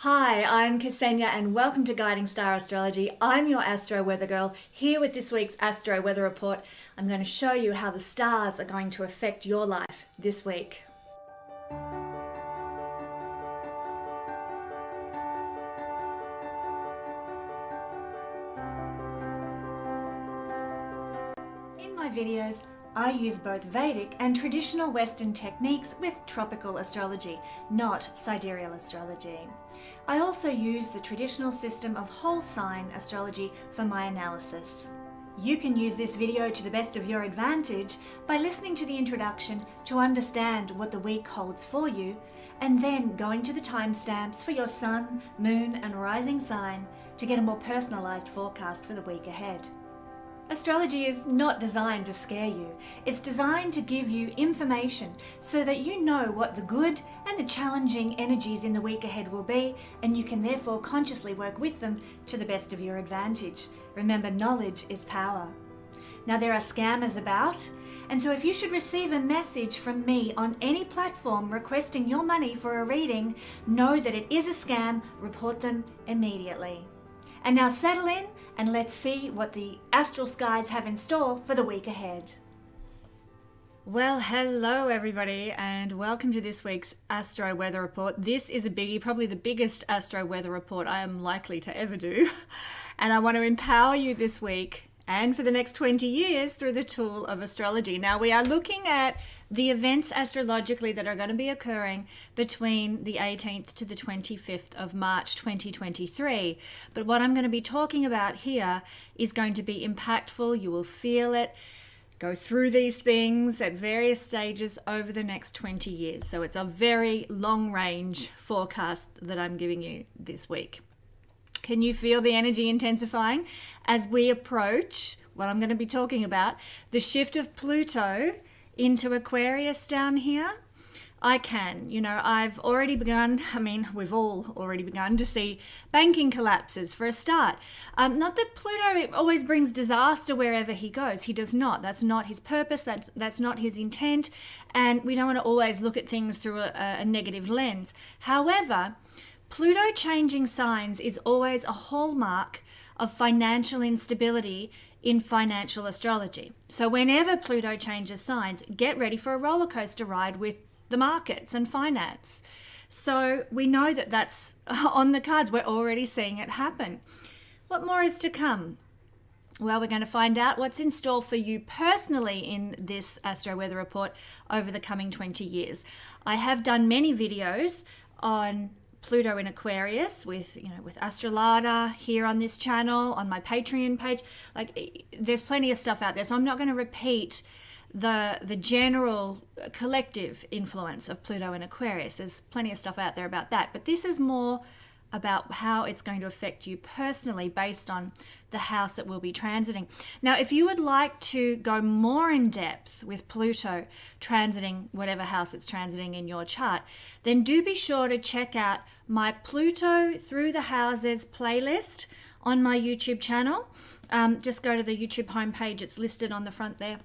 Hi, I'm Kesenya and welcome to Guiding Star Astrology. I'm your Astro Weather Girl, here with this week's Astro Weather Report. I'm going to show you how the stars are going to affect your life this week. In my videos, I use both Vedic and traditional Western techniques with tropical astrology, not sidereal astrology. I also use the traditional system of whole sign astrology for my analysis. You can use this video to the best of your advantage by listening to the introduction to understand what the week holds for you, and then going to the timestamps for your sun, moon, and rising sign to get a more personalized forecast for the week ahead. Astrology is not designed to scare you. It's designed to give you information so that you know what the good and the challenging energies in the week ahead will be, and you can therefore consciously work with them to the best of your advantage. Remember, knowledge is power. Now, there are scammers about, and so if you should receive a message from me on any platform requesting your money for a reading, know that it is a scam. Report them immediately. And now settle in and let's see what the astral skies have in store for the week ahead. Well, hello everybody and welcome to this week's Astro Weather Report. This is a biggie, probably the biggest Astro Weather Report I am likely to ever do. And I want to empower you this week and for the next 20 years through the tool of astrology. Now, we are looking at the events astrologically that are going to be occurring between the 18th to the 25th of March 2023. But what I'm going to be talking about here is going to be impactful. You will feel it. Go through these things at various stages over the next 20 years. So it's a very long range forecast that I'm giving you this week. Can you feel the energy intensifying as we approach what I'm going to be talking about, the shift of Pluto into Aquarius down here? I can. I've already begun, we've all already begun to see banking collapses for a start. Not that Pluto always brings disaster wherever he goes. He does not. That's not his purpose. That's not his intent. And we don't want to always look at things through a negative lens. However, Pluto changing signs is always a hallmark of financial instability in financial astrology. So whenever Pluto changes signs, get ready for a roller coaster ride with the markets and finance. So we know that that's on the cards. We're already seeing it happen. What more is to come? Well, we're going to find out what's in store for you personally in this Astro Weather Report over the coming 20 years. I have done many videos on Pluto in Aquarius with Astrolada here on this channel, on my Patreon page. There's plenty of stuff out there, so I'm not going to repeat the general collective influence of Pluto in Aquarius. There's plenty of stuff out there about that, but this is more about how it's going to affect you personally based on the house that we'll be transiting. Now, if you would like to go more in depth with Pluto transiting whatever house it's transiting in your chart, then do be sure to check out my Pluto Through the Houses playlist on my YouTube channel. Just go to the YouTube homepage. It's listed on the front there.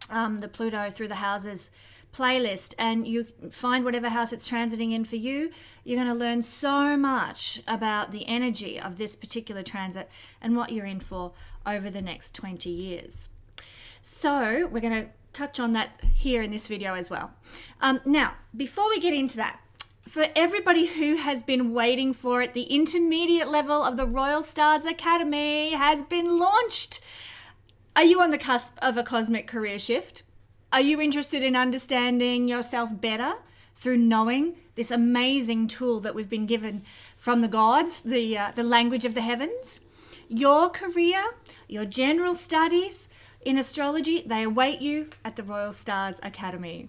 The Pluto Through the Houses playlist, and you find whatever house it's transiting in for you. You're going to learn so much about the energy of this particular transit and what you're in for over the next 20 years. So we're going to touch on that here in this video as well. Now, before we get into that, for everybody who has been waiting for it, the intermediate level of the Royal Stars Academy has been launched. Are you on the cusp of a cosmic career shift? Are you interested in understanding yourself better through knowing this amazing tool that we've been given from the gods, the language of the heavens? Your career, your general studies in astrology, they await you at the Royal Stars Academy.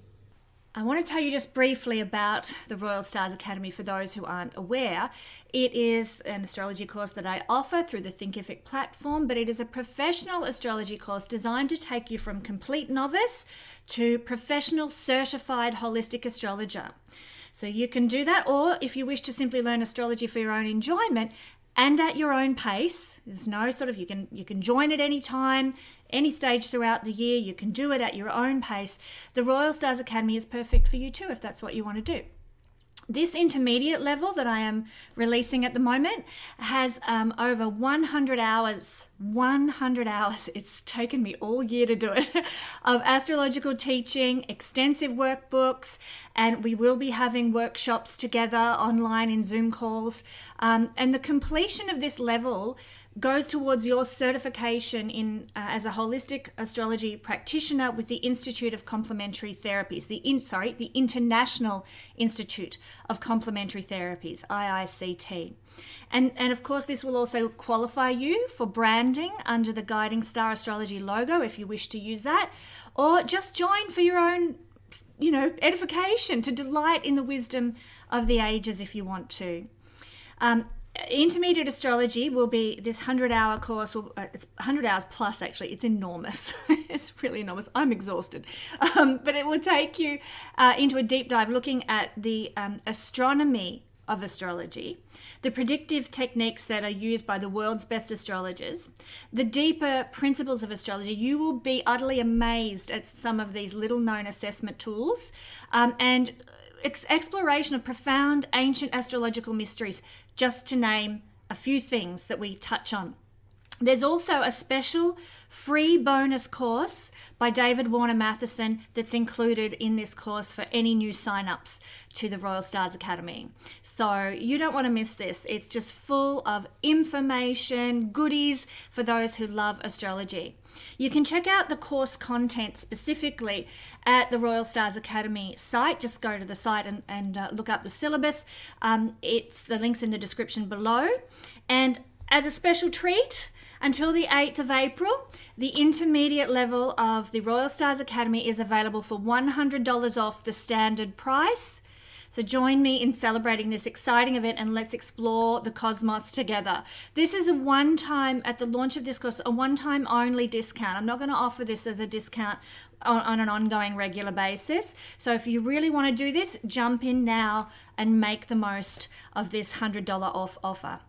I want to tell you just briefly about the Royal Stars Academy for those who aren't aware. It is an astrology course that I offer through the Thinkific platform, but it is a professional astrology course designed to take you from complete novice to professional certified holistic astrologer. So you can do that, or if you wish to simply learn astrology for your own enjoyment and at your own pace, there's no you can join at any time, any stage throughout the year. You can do it at your own pace. The Royal Stars Academy is perfect for you too, if that's what you want to do. This intermediate level that I am releasing at the moment has over 100 hours, 100 hours, it's taken me all year to do it, of astrological teaching, extensive workbooks, and we will be having workshops together online in Zoom calls. And the completion of this level goes towards your certification in as a holistic astrology practitioner with the Institute of Complementary Therapies, the International Institute of Complementary Therapies, IICT. And of course, this will also qualify you for branding under the Guiding Star Astrology logo if you wish to use that, or just join for your own, edification, to delight in the wisdom of the ages if you want to. Intermediate astrology will be this 100-hour course. It's 100 hours plus, actually. It's enormous. It's really enormous. I'm exhausted. But it will take you into a deep dive looking at the astronomy of astrology, the predictive techniques that are used by the world's best astrologers, the deeper principles of astrology. You will be utterly amazed at some of these little-known assessment tools, and exploration of profound ancient astrological mysteries, just to name a few things that we touch on. There's also a special free bonus course by David Warner Mathisen that's included in this course for any new sign-ups to the Royal Stars Academy. So you don't want to miss this. It's just full of information, goodies for those who love astrology. You can check out the course content specifically at the Royal Stars Academy site. Just go to the site and look up the syllabus. The link's in the description below. And as a special treat, until the 8th of April, the intermediate level of the Royal Stars Academy is available for $100 off the standard price. So join me in celebrating this exciting event and let's explore the cosmos together. This is at the launch of this course, a one-time only discount. I'm not going to offer this as a discount on an ongoing regular basis. So if you really want to do this, jump in now and make the most of this $100 off offer.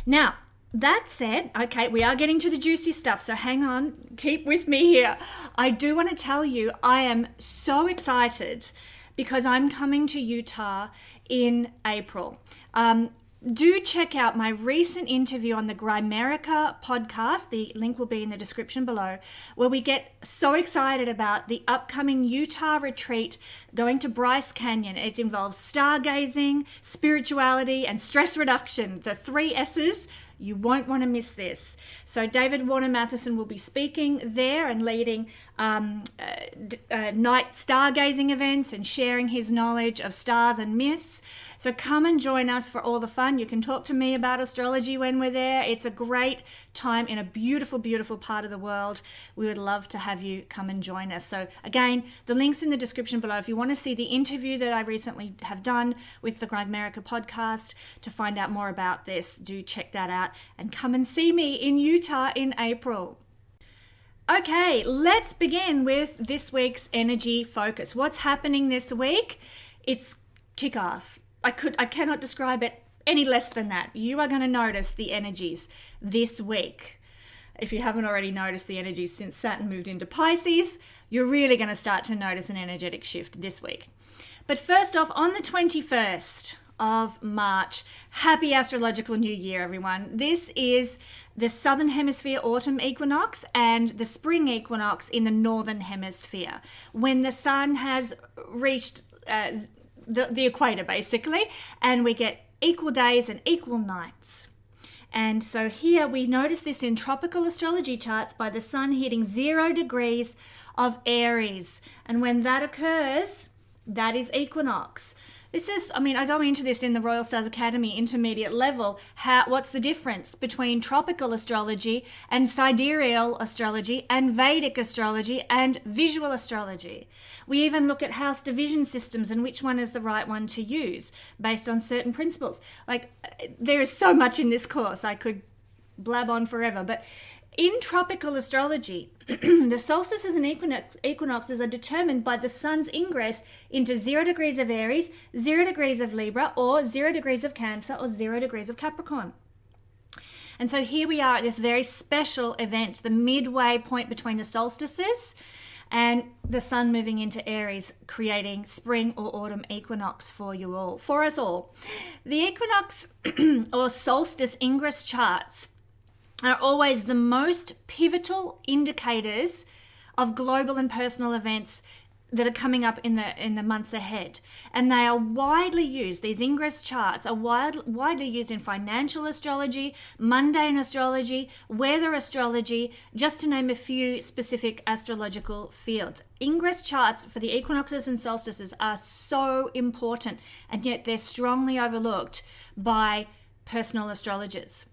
Now, that said, okay, we are getting to the juicy stuff, so hang on, keep with me here. I do want to tell you, I am so excited because I'm coming to Utah in April. Do check out my recent interview on the Grimerica podcast. The link will be in the description below, where we get so excited about the upcoming Utah retreat going to Bryce Canyon. It involves stargazing, spirituality, and stress reduction, the 3 S's. You won't want to miss this. So David Warner Mathisen will be speaking there and leading night stargazing events and sharing his knowledge of stars and myths. So come and join us for all the fun. You can talk to me about astrology when we're there. It's a great time in a beautiful, beautiful part of the world. We would love to have you come and join us. So again, the link's in the description below. If you want to see the interview that I recently have done with the Grimerica podcast to find out more about this, do check that out and come and see me in Utah in April. Okay, let's begin with this week's energy focus. What's happening this week? It's kick-ass. I cannot describe it any less than that. You are going to notice the energies this week. If you haven't already noticed the energies since Saturn moved into Pisces, you're really going to start to notice an energetic shift this week. But first off, on the 21st of March, happy astrological new year, everyone. This is the Southern Hemisphere autumn equinox and the spring equinox in the Northern Hemisphere, when the sun has reached the equator, basically, and we get equal days and equal nights. And so here we notice this in tropical astrology charts by the sun hitting 0 degrees of Aries. And when that occurs, that is equinox. This is, I go into this in the Royal Stars Academy intermediate level. What's the difference between tropical astrology and sidereal astrology and Vedic astrology and visual astrology? We even look at house division systems and which one is the right one to use based on certain principles. There is so much in this course. I could blab on forever, but in tropical astrology, the solstices and equinoxes are determined by the sun's ingress into 0 degrees of Aries, 0 degrees of Libra, or 0 degrees of Cancer, or 0 degrees of Capricorn. And so here we are at this very special event, the midway point between the solstices and the sun moving into Aries, creating spring or autumn equinox for you all, for us all. The equinox or solstice ingress charts are always the most pivotal indicators of global and personal events that are coming up in the months ahead. And they are widely used. These ingress charts are widely used in financial astrology, mundane astrology, weather astrology, just to name a few specific astrological fields. Ingress charts for the equinoxes and solstices are so important, and yet they're strongly overlooked by personal astrologers.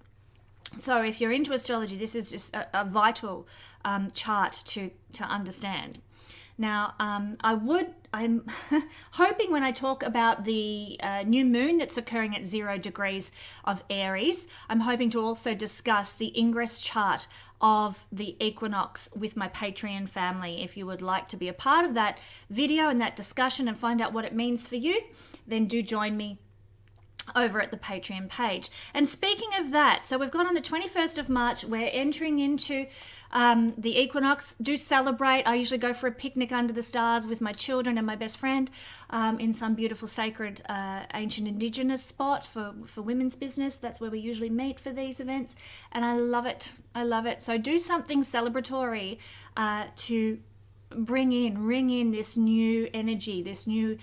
So if you're into astrology, this is just a vital chart to understand. Now, I'm hoping when I talk about the new moon that's occurring at 0 degrees of Aries, I'm hoping to also discuss the ingress chart of the equinox with my Patreon family. If you would like to be a part of that video and that discussion and find out what it means for you, then do join me over at the Patreon page. And speaking of that, so we've got on the 21st of March, we're entering into the equinox. Do celebrate. I usually go for a picnic under the stars with my children and my best friend in some beautiful sacred ancient indigenous spot for women's business. That's where we usually meet for these events, and I love it. I love it. So do something celebratory to ring in this new energy, this new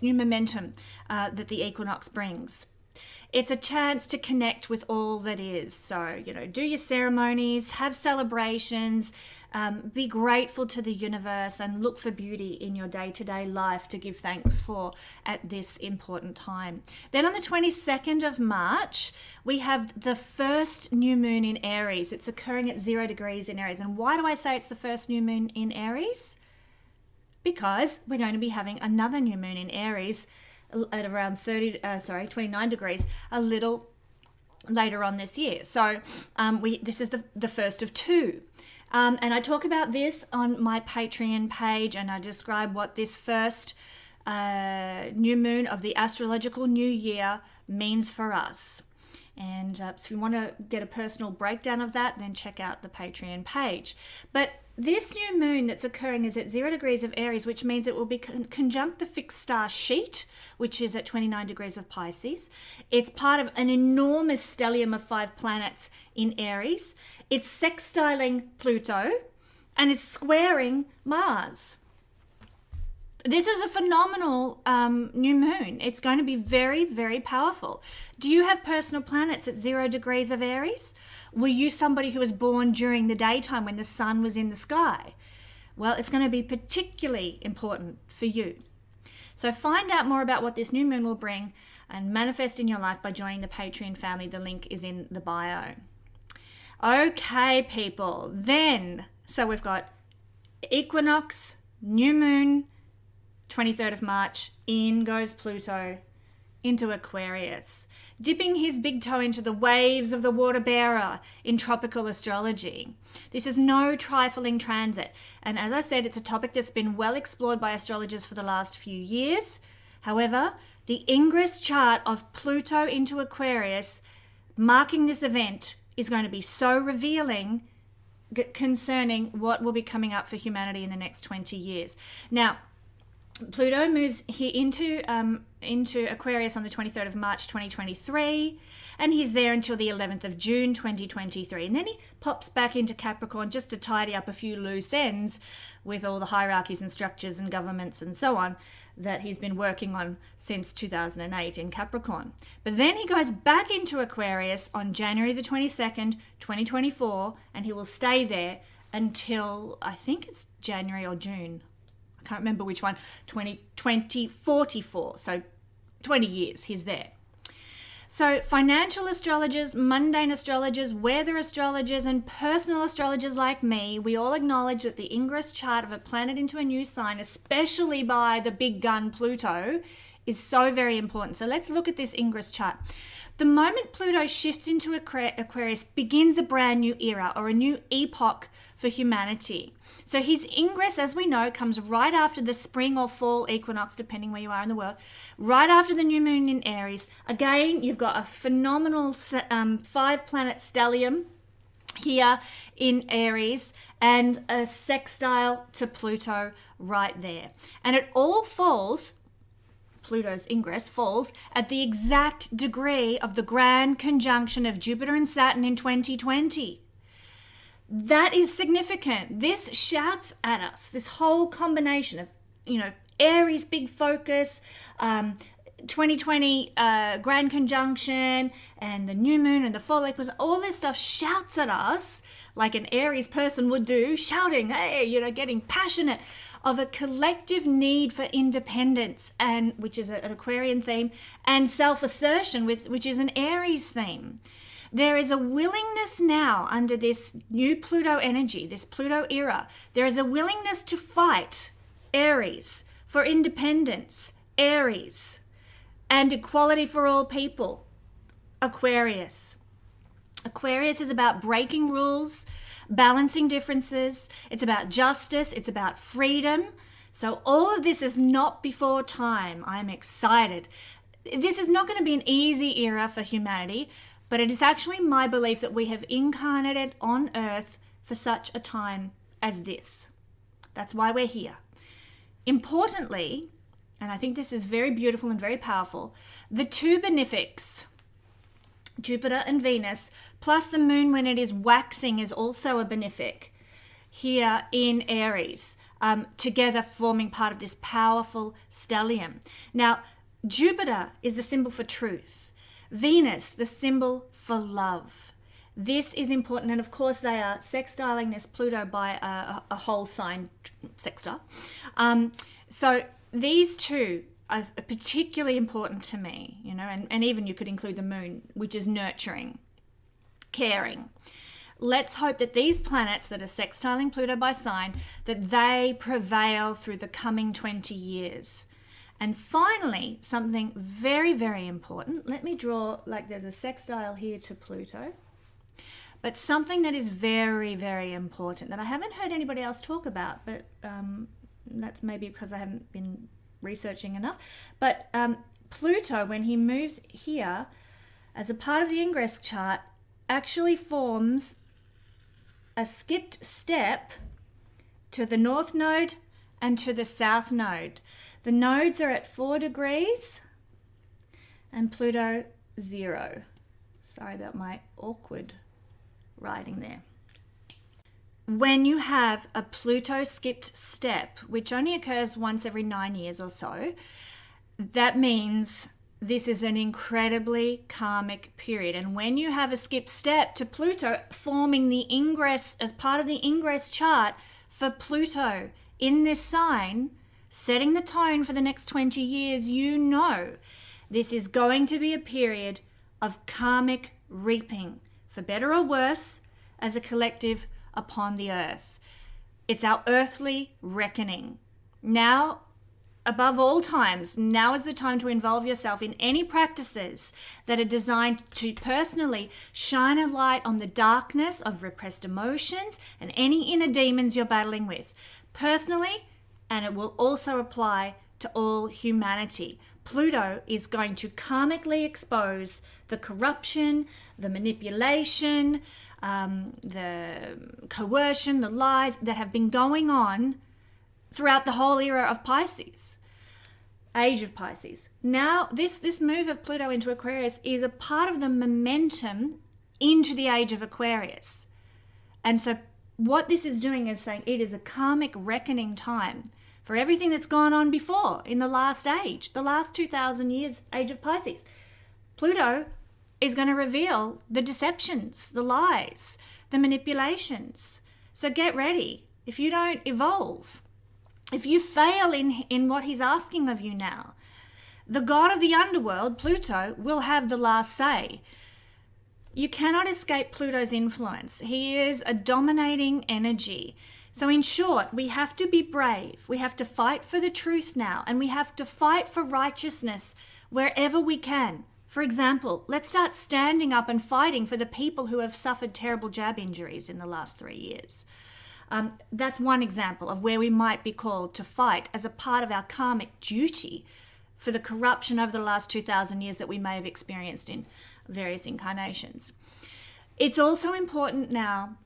new momentum that the equinox brings. It's a chance to connect with all that is. So, do your ceremonies, have celebrations, be grateful to the universe, and look for beauty in your day-to-day life to give thanks for at this important time. Then on the 22nd of March, we have the first new moon in Aries. It's occurring at 0 degrees in Aries. And why do I say it's the first new moon in Aries? Because we're going to be having another new moon in Aries at around 29 degrees a little later on this year. So this is the first of two. And I talk about this on my Patreon page, and I describe what this first new moon of the astrological new year means for us. And so if you want to get a personal breakdown of that, then check out the Patreon page. But this new moon that's occurring is at 0 degrees of Aries, which means it will be conjunct the fixed star Sheet, which is at 29 degrees of Pisces. It's part of an enormous stellium of 5 planets in Aries. It's sextiling Pluto, and it's squaring Mars. This is a phenomenal new moon. It's going to be very, very powerful. Do you have personal planets at 0 degrees of Aries? Were you somebody who was born during the daytime when the sun was in the sky? Well, it's going to be particularly important for you. So find out more about what this new moon will bring and manifest in your life by joining the Patreon family. The link is in the bio. Okay, people. So we've got equinox, new moon, 23rd of March, in goes Pluto into Aquarius, dipping his big toe into the waves of the water bearer in tropical astrology. This is no trifling transit, and as I said, it's a topic that's been well explored by astrologers for the last few years. However, the ingress chart of Pluto into Aquarius marking this event is going to be so revealing concerning what will be coming up for humanity in the next 20 years. Now, Pluto moves here into Aquarius on the 23rd of March 2023, and he's there until the 11th of June 2023. And then he pops back into Capricorn just to tidy up a few loose ends with all the hierarchies and structures and governments and so on that he's been working on since 2008 in Capricorn. But then he goes back into Aquarius on January the 22nd, 2024, and he will stay there until, I think it's January or June. I can't remember which one, 2044, so 20 years he's there. So financial astrologers, mundane astrologers, weather astrologers, and personal astrologers like me, we all acknowledge that the ingress chart of a planet into a new sign, especially by the big gun Pluto, is so very important. So let's look at this ingress chart. The moment Pluto shifts into Aquarius begins a brand new era or a new epoch for humanity. So his ingress, as we know, comes right after the spring or fall equinox, depending where you are in the world, right after the new moon in Aries. Again, you've got a phenomenal 5-planet stellium here in Aries, and a sextile to Pluto right there. And it all falls, Pluto's ingress falls at the exact degree of the grand conjunction of Jupiter and Saturn in 2020. That is significant. This shouts at us, this whole combination of, Aries big focus, 2020 grand conjunction, and the new moon and the full eclipse, all this stuff shouts at us like an Aries person would do, shouting, hey, getting passionate, of a collective need for independence, and which is an Aquarian theme, and self-assertion, which is an Aries theme. There is a willingness now under this new Pluto energy, this Pluto era, there is a willingness to fight, Aries, for independence, Aries, and equality for all people, Aquarius. Aquarius is about breaking rules, balancing differences. It's about justice. It's about freedom. So all of this is not before time. I'm excited. This is not going to be an easy era for humanity, but it is actually my belief that we have incarnated on Earth for such a time as this. That's why we're here. Importantly, and I think this is very beautiful and very powerful, the two benefics, Jupiter and Venus, plus the moon when it is waxing is also a benefic here in Aries, together forming part of this powerful stellium. Now, Jupiter is the symbol for truth. Venus, the symbol for love. This is important, and of course they are sextiling this Pluto by a whole sign sextile. So these two are particularly important to me, and even you could include the moon, which is nurturing, caring. Let's hope that these planets that are sextiling Pluto by sign, that they prevail through the coming 20 years. And finally, something very, very important. Let me draw, there's a sextile here to Pluto, but something that is very, very important that I haven't heard anybody else talk about, but that's maybe because I haven't been researching enough. But Pluto, when he moves here as a part of the ingress chart, actually forms a skipped step to the north node and to the south node. The nodes are at 4 degrees and Pluto 0. Sorry about my awkward writing there. When you have a Pluto skipped step, which only occurs once every 9 years or so, that means this is an incredibly karmic period. And when you have a skipped step to Pluto forming the ingress as part of the ingress chart for Pluto in this sign, setting the tone for the next 20 years, this is going to be a period of karmic reaping, for better or worse, as a collective upon the earth. It's our earthly reckoning. Now, above all times, now is the time to involve yourself in any practices that are designed to personally shine a light on the darkness of repressed emotions and any inner demons you're battling with. Personally, and it will also apply to all humanity. Pluto is going to karmically expose the corruption, the manipulation, the coercion, the lies that have been going on throughout the whole era of Pisces, age of Pisces. Now, this move of Pluto into Aquarius is a part of the momentum into the age of Aquarius. And so what this is doing is saying it is a karmic reckoning time for everything that's gone on before in the last age, the last 2,000 years, age of Pisces. Pluto is going to reveal the deceptions, the lies, the manipulations. So get ready. If you don't evolve, if you fail in what he's asking of you now, the god of the underworld, Pluto, will have the last say. You cannot escape Pluto's influence. He is a dominating energy. So in short, we have to be brave. We have to fight for the truth now, and we have to fight for righteousness wherever we can. For example, let's start standing up and fighting for the people who have suffered terrible jab injuries in the last 3 years. That's one example of where we might be called to fight as a part of our karmic duty for the corruption over the last 2,000 years that we may have experienced in various incarnations. It's also important now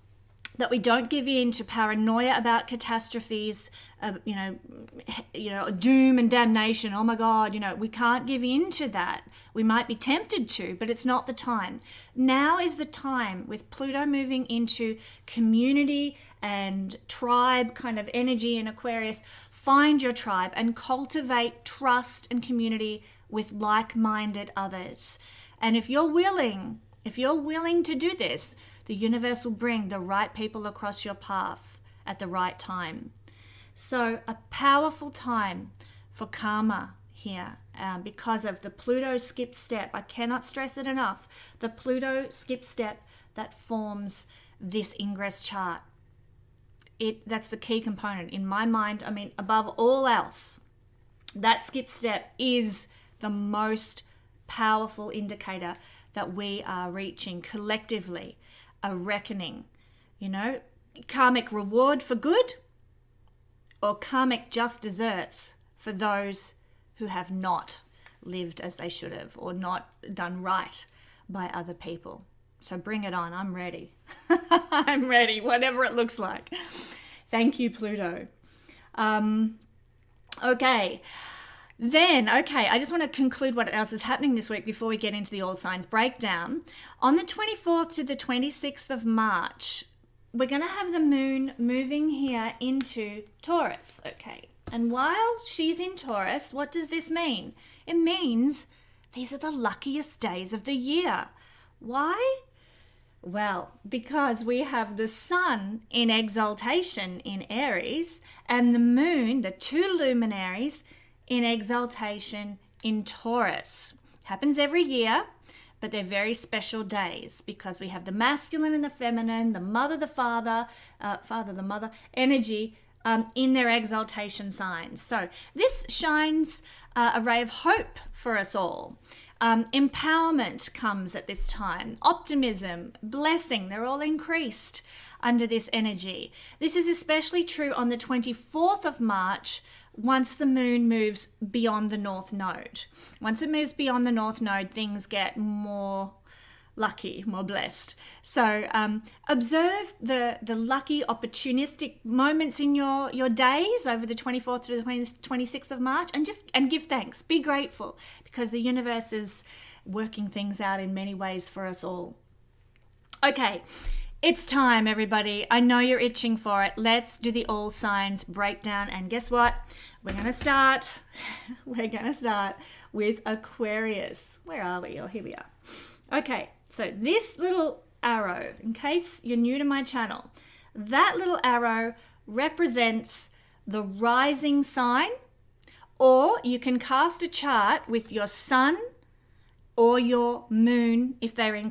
that we don't give in to paranoia about catastrophes, doom and damnation. Oh my God, we can't give in to that. We might be tempted to, but it's not the time. Now is the time, with Pluto moving into community and tribe kind of energy in Aquarius. Find your tribe and cultivate trust and community with like-minded others. And if you're willing to do this, the universe will bring the right people across your path at the right time. So a powerful time for karma here because of the Pluto skip step. I cannot stress it enough. The Pluto skip step that forms this ingress chart. That's the key component in my mind. I mean, above all else, that skip step is the most powerful indicator that we are reaching collectively a reckoning, karmic reward for good or karmic just desserts for those who have not lived as they should have or not done right by other people. So bring it on. I'm ready. I'm ready, whatever it looks like. Thank you, Pluto. Okay. I just want to conclude what else is happening this week before we get into the all signs breakdown. On the 24th to the 26th of March, we're going to have the moon moving here into Taurus. Okay. And while she's in Taurus, what does this mean? It means these are the luckiest days of the year. Why? Well, because we have the sun in exaltation in Aries and the moon, the two luminaries, in exaltation in Taurus. Happens every year, but they're very special days because we have the masculine and the feminine, the mother, the father, the mother energy in their exaltation signs. So this shines a ray of hope for us all. Empowerment comes at this time. Optimism, blessing, they're all increased under this energy. This is especially true on the 24th of March, once the moon moves beyond the North Node. Once it moves beyond the North Node, things get more lucky, more blessed. So observe the lucky, opportunistic moments in your days over the 24th through the 26th of March and give thanks. Be grateful because the universe is working things out in many ways for us all. Okay. It's time, everybody. I know you're itching for it. Let's do the all signs breakdown. And guess what? We're going to start with Aquarius. Where are we? Oh, here we are. Okay, so this little arrow, in case you're new to my channel, that little arrow represents the rising sign, or you can cast a chart with your sun or your moon if they're in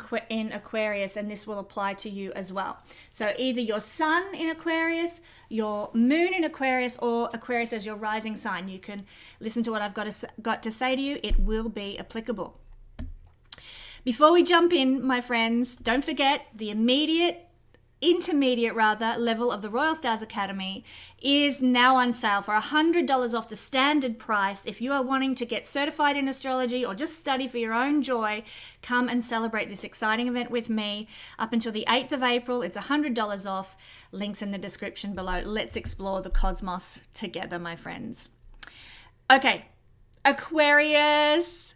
Aquarius, and this will apply to you as well. So either your sun in Aquarius, your moon in Aquarius, or Aquarius as your rising sign. You can listen to what I've got to say to you. It will be applicable. Before we jump in, my friends, don't forget the intermediate level of the Royal Stars Academy is now on sale for $100 off the standard price. If you are wanting to get certified in astrology or just study for your own joy, come and celebrate this exciting event with me. Up until the 8th of April, it's $100 off. Links in the description below. Let's explore the cosmos together, my friends. Okay, Aquarius,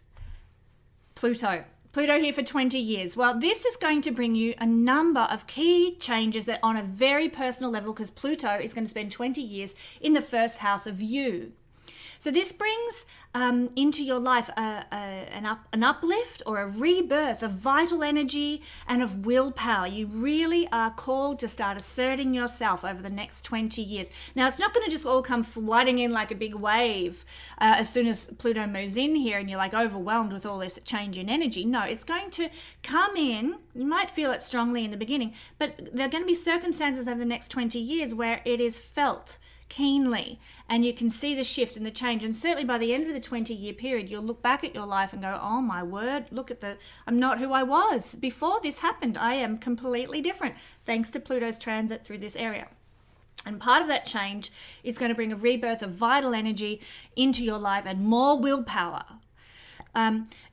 Pluto here for 20 years. Well, this is going to bring you a number of key changes that on a very personal level, because Pluto is going to spend 20 years in the first house of you. So this brings into your life an uplift or a rebirth of vital energy and of willpower. You really are called to start asserting yourself over the next 20 years. Now, it's not going to just all come flooding in like a big wave as soon as Pluto moves in here and you're like overwhelmed with all this change in energy. No, it's going to come in. You might feel it strongly in the beginning, but there are going to be circumstances over the next 20 years where it is felt keenly and you can see the shift and the change, and certainly by the end of the 20-year period you'll look back at your life and go, oh my word, I'm not who I was before this happened. I am completely different thanks to Pluto's transit through this area. And part of that change is going to bring a rebirth of vital energy into your life and more willpower.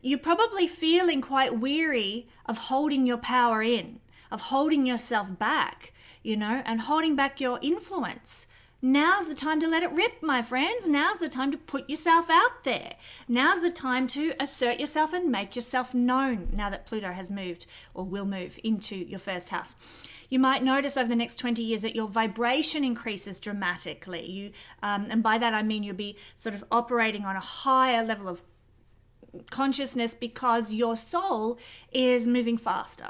You're probably feeling quite weary of holding your power in, of holding yourself back, you know, and holding back your influence. Now's the time to let it rip, my friends. Now's the time to put yourself out there. Now's the time to assert yourself and make yourself known now that Pluto has moved or will move into your first house. You might notice over the next 20 years that your vibration increases dramatically. And by that I mean you'll be sort of operating on a higher level of consciousness because your soul is moving faster.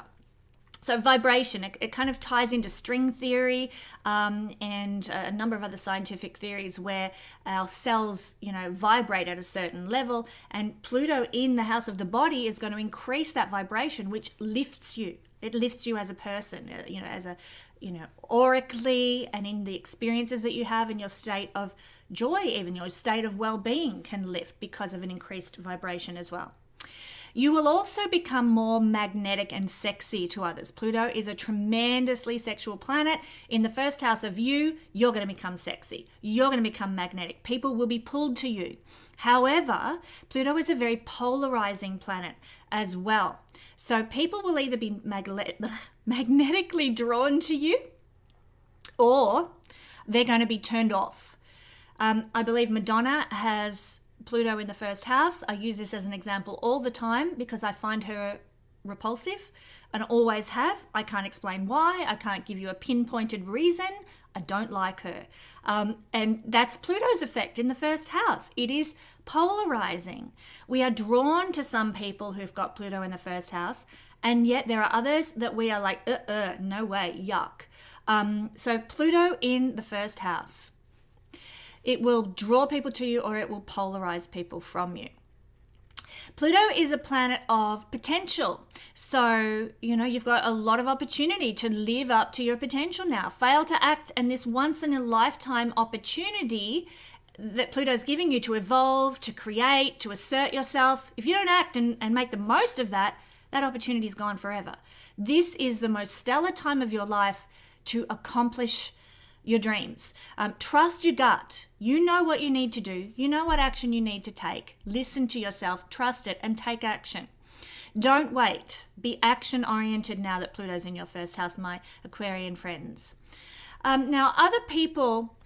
So vibration, it kind of ties into string theory and a number of other scientific theories where our cells, you know, vibrate at a certain level, and Pluto in the house of the body is going to increase that vibration, which lifts you. It lifts you as a person, you know, as a, you know, aurically, and in the experiences that you have in your state of joy, even your state of well-being can lift because of an increased vibration as well. You will also become more magnetic and sexy to others. Pluto is a tremendously sexual planet. In the first house of you, you're going to become sexy. You're going to become magnetic. People will be pulled to you. However, Pluto is a very polarizing planet as well. So people will either be magnetically drawn to you or they're going to be turned off. I believe Madonna has Pluto in the first house. I use this as an example all the time because I find her repulsive and always have. I can't explain why. I can't give you a pinpointed reason. I don't like her. And that's Pluto's effect in the first house. It is polarizing. We are drawn to some people who've got Pluto in the first house, and yet there are others that we are like, no way, yuck. So Pluto in the first house. It will draw people to you or it will polarize people from you. Pluto is a planet of potential. So, you know, you've got a lot of opportunity to live up to your potential now. Fail to act, and this once in a lifetime opportunity that Pluto's giving you to evolve, to create, to assert yourself. If you don't act and make the most of that, that opportunity is gone forever. This is the most stellar time of your life to accomplish your dreams. Trust your gut. You know what you need to do. You know what action you need to take. Listen to yourself, trust it, and take action. Don't wait. Be action oriented now that Pluto's in your first house, my Aquarian friends. Now, other people,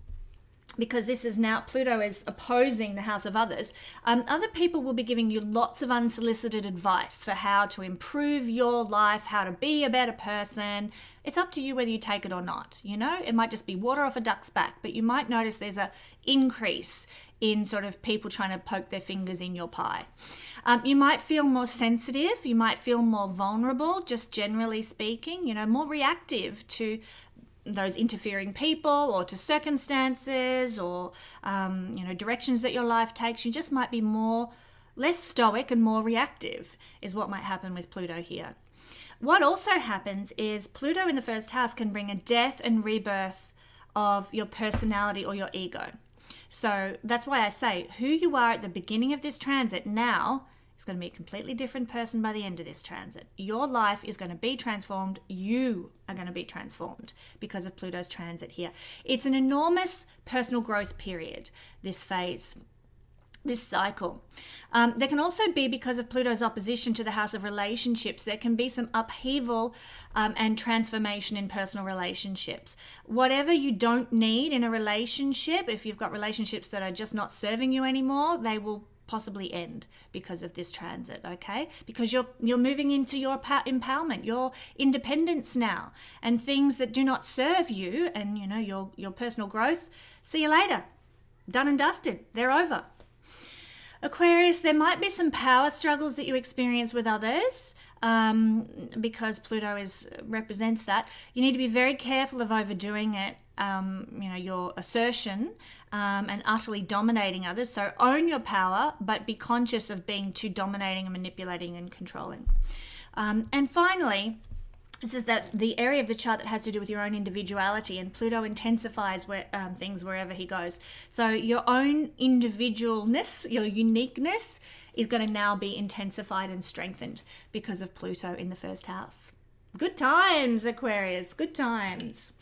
because this is now Pluto is opposing the house of others, other people will be giving you lots of unsolicited advice for how to improve your life, how to be a better person. It's up to you whether you take it or not. You know, it might just be water off a duck's back, but you might notice there's an increase in sort of people trying to poke their fingers in your pie. You might feel more sensitive. You might feel more vulnerable, just generally speaking, you know, more reactive to those interfering people or to circumstances or, you know, directions that your life takes. You just might be less stoic and more reactive is what might happen with Pluto here. What also happens is Pluto in the first house can bring a death and rebirth of your personality or your ego. So that's why I say who you are at the beginning of this transit now is going to be a completely different person by the end of this transit. Your life is going to be transformed. You are going to be transformed because of Pluto's transit here. It's an enormous personal growth period, this phase, this cycle. There can also be, because of Pluto's opposition to the house of relationships, there can be some upheaval and transformation in personal relationships. Whatever you don't need in a relationship, if you've got relationships that are just not serving you anymore, they will possibly end because of this transit, okay? Because you're moving into your empowerment, your independence now, and things that do not serve you and, you know, your personal growth, see you later. Done and dusted. They're over. Aquarius, there might be some power struggles that you experience with others because Pluto represents that. You need to be very careful of overdoing it, you know, your assertion and utterly dominating others. So own your power, but be conscious of being too dominating and manipulating and controlling. And finally, this is the area of the chart that has to do with your own individuality, and Pluto intensifies things wherever he goes. So your own individualness, your uniqueness is going to now be intensified and strengthened because of Pluto in the first house. Good times, Aquarius, good times.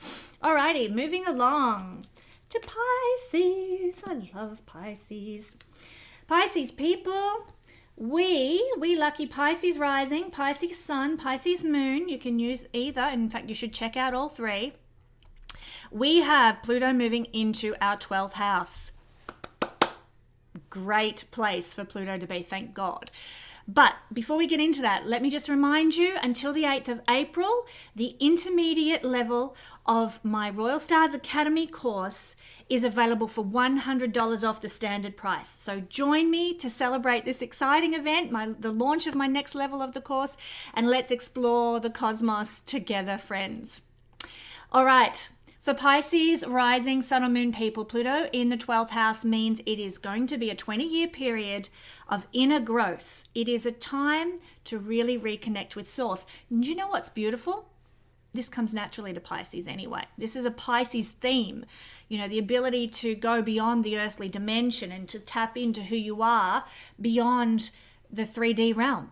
Alrighty, moving along to Pisces. I love Pisces. Pisces people, we lucky Pisces rising, Pisces sun, Pisces moon, you can use either. In fact, you should check out all three. We have Pluto moving into our 12th house. Great place for Pluto to be, thank God. But before we get into that, let me just remind you, until the 8th of April, the intermediate level of my Royal Stars Academy course is available for $100 off the standard price. So join me to celebrate this exciting event, the launch of my next level of the course, and let's explore the cosmos together, friends. All right. For Pisces, rising sun or moon people, Pluto in the 12th house means it is going to be a 20-year period of inner growth. It is a time to really reconnect with source. And you know what's beautiful? This comes naturally to Pisces anyway. This is a Pisces theme. You know, the ability to go beyond the earthly dimension and to tap into who you are beyond the 3D realm.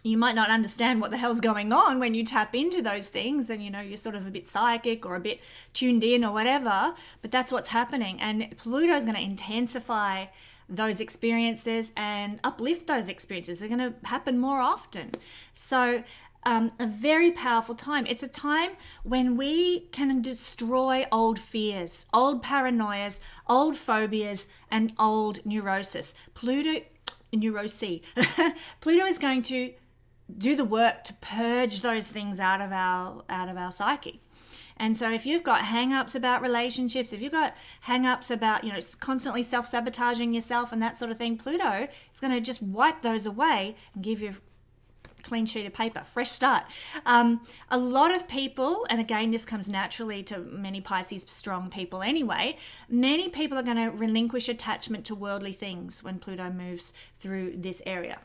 You might not understand what the hell's going on when you tap into those things and, you know, you're sort of a bit psychic or a bit tuned in or whatever, but that's what's happening. And Pluto is going to intensify those experiences and uplift those experiences. They're going to happen more often. So a very powerful time. It's a time when we can destroy old fears, old paranoias, old phobias, and old neurosis. Pluto is going to do the work to purge those things out of our psyche. And so if you've got hang-ups about relationships, if you've got hang-ups about, you know, constantly self-sabotaging yourself and that sort of thing, Pluto is going to just wipe those away and give you a clean sheet of paper, fresh start. A lot of people, and again, this comes naturally to many Pisces strong people anyway, many people are going to relinquish attachment to worldly things when Pluto moves through this area.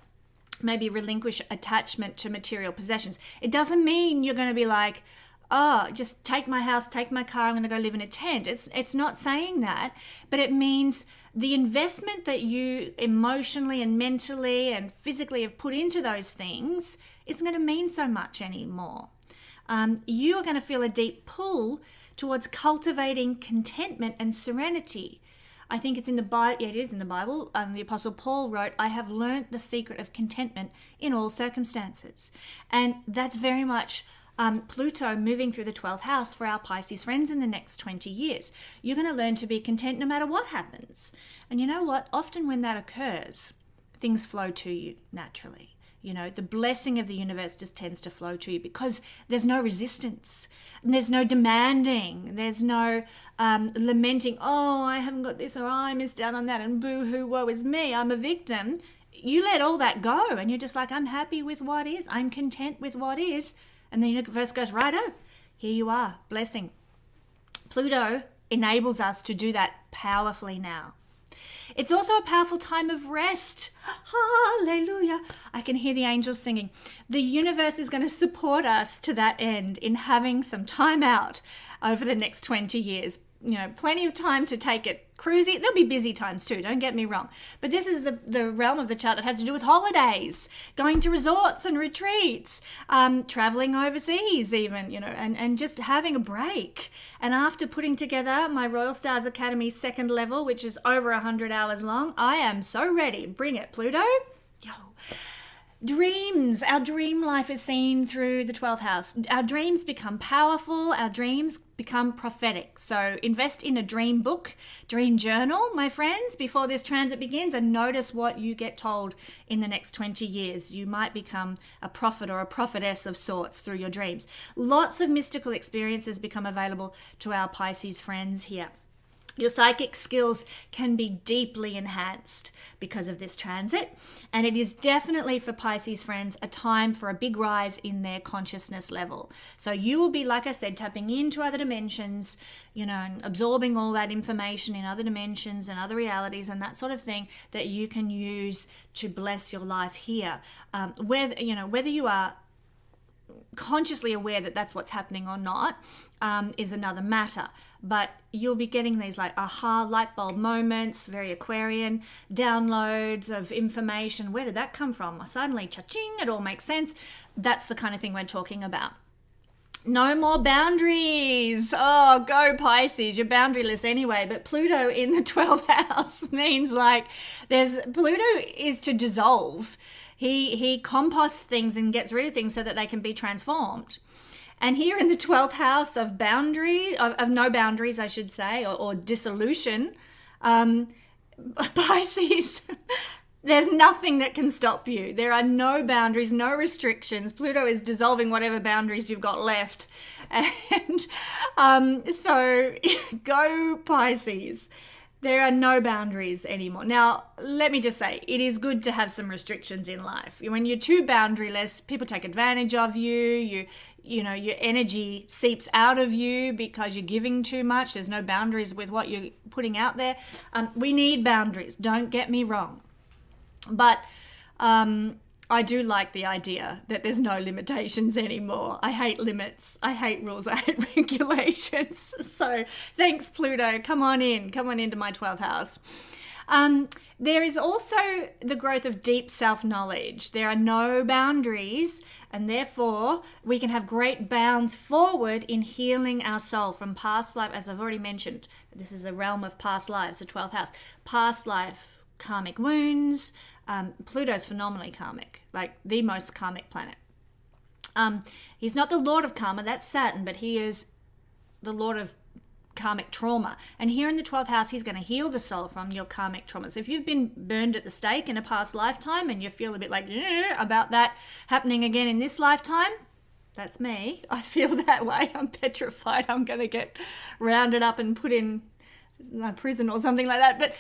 Maybe relinquish attachment to material possessions. It doesn't mean you're going to be like, oh, just take my house, take my car, I'm going to go live in a tent. It's not saying that, but it means the investment that you emotionally and mentally and physically have put into those things isn't going to mean so much anymore. You are going to feel a deep pull towards cultivating contentment and serenity. I think it's in the Bible. Yeah, it is in the Bible. The Apostle Paul wrote, I have learnt the secret of contentment in all circumstances. And that's very much Pluto moving through the 12th house for our Pisces friends in the next 20 years. You're going to learn to be content no matter what happens. And you know what? Often when that occurs, things flow to you naturally. You know, the blessing of the universe just tends to flow to you because there's no resistance. And there's no demanding. There's no lamenting, oh, I haven't got this or I missed out on that and boo-hoo, woe is me, I'm a victim. You let all that go and you're just like, I'm happy with what is. I'm content with what is. And the universe goes, righto, here you are, blessing. Pluto enables us to do that powerfully now. It's also a powerful time of rest. Hallelujah. I can hear the angels singing. The universe is going to support us to that end in having some time out over the next 20 years. You know, plenty of time to take it cruisy. There'll be busy times too, don't get me wrong. But this is the realm of the chart that has to do with holidays, going to resorts and retreats, traveling overseas even, you know, and just having a break. And after putting together my Royal Stars Academy second level, which is over 100 hours long, I am so ready. Bring it, Pluto. Yo. Dreams. Our dream life is seen through the 12th house. Our dreams become powerful. Our dreams become prophetic. So invest in a dream book, dream journal, my friends, before this transit begins, and notice what you get told in the next 20 years. You might become a prophet or a prophetess of sorts through your dreams. Lots of mystical experiences become available to our Pisces friends here. Your psychic skills can be deeply enhanced because of this transit. And it is definitely for Pisces friends a time for a big rise in their consciousness level. So you will be, like I said, tapping into other dimensions, you know, and absorbing all that information in other dimensions and other realities and that sort of thing that you can use to bless your life here. Whether you are consciously aware that that's what's happening or not is another matter, but you'll be getting these like aha light bulb moments, very Aquarian downloads of information. Where did that come from? Suddenly cha-ching, it all makes sense. That's the kind of thing we're talking about. No more boundaries. Oh, go Pisces. You're boundaryless anyway. But Pluto in the 12th house means like Pluto is to dissolve. He composts things and gets rid of things so that they can be transformed. And here in the 12th house of no boundaries, I should say, or dissolution, Pisces, there's nothing that can stop you. There are no boundaries, no restrictions. Pluto is dissolving whatever boundaries you've got left. And so go Pisces. There are no boundaries anymore. Now, let me just say, it is good to have some restrictions in life. When you're too boundaryless, people take advantage of you. You know, your energy seeps out of you because you're giving too much. There's no boundaries with what you're putting out there. We need boundaries, don't get me wrong. But I do like the idea that there's no limitations anymore. I hate limits. I hate rules. I hate regulations. So thanks, Pluto. Come on into my 12th house. There is also the growth of deep self-knowledge. There are no boundaries, and therefore we can have great bounds forward in healing our soul from past life. As I've already mentioned, this is a realm of past lives, the 12th house. Past life karmic wounds. Pluto's phenomenally karmic, like the most karmic planet. He's not the lord of karma, that's Saturn, but he is the lord of karmic trauma. And here in the 12th house, he's going to heal the soul from your karmic trauma. So if you've been burned at the stake in a past lifetime and you feel a bit like about that happening again in this lifetime, that's me. I feel that way. I'm petrified I'm going to get rounded up and put in prison or something like that. But,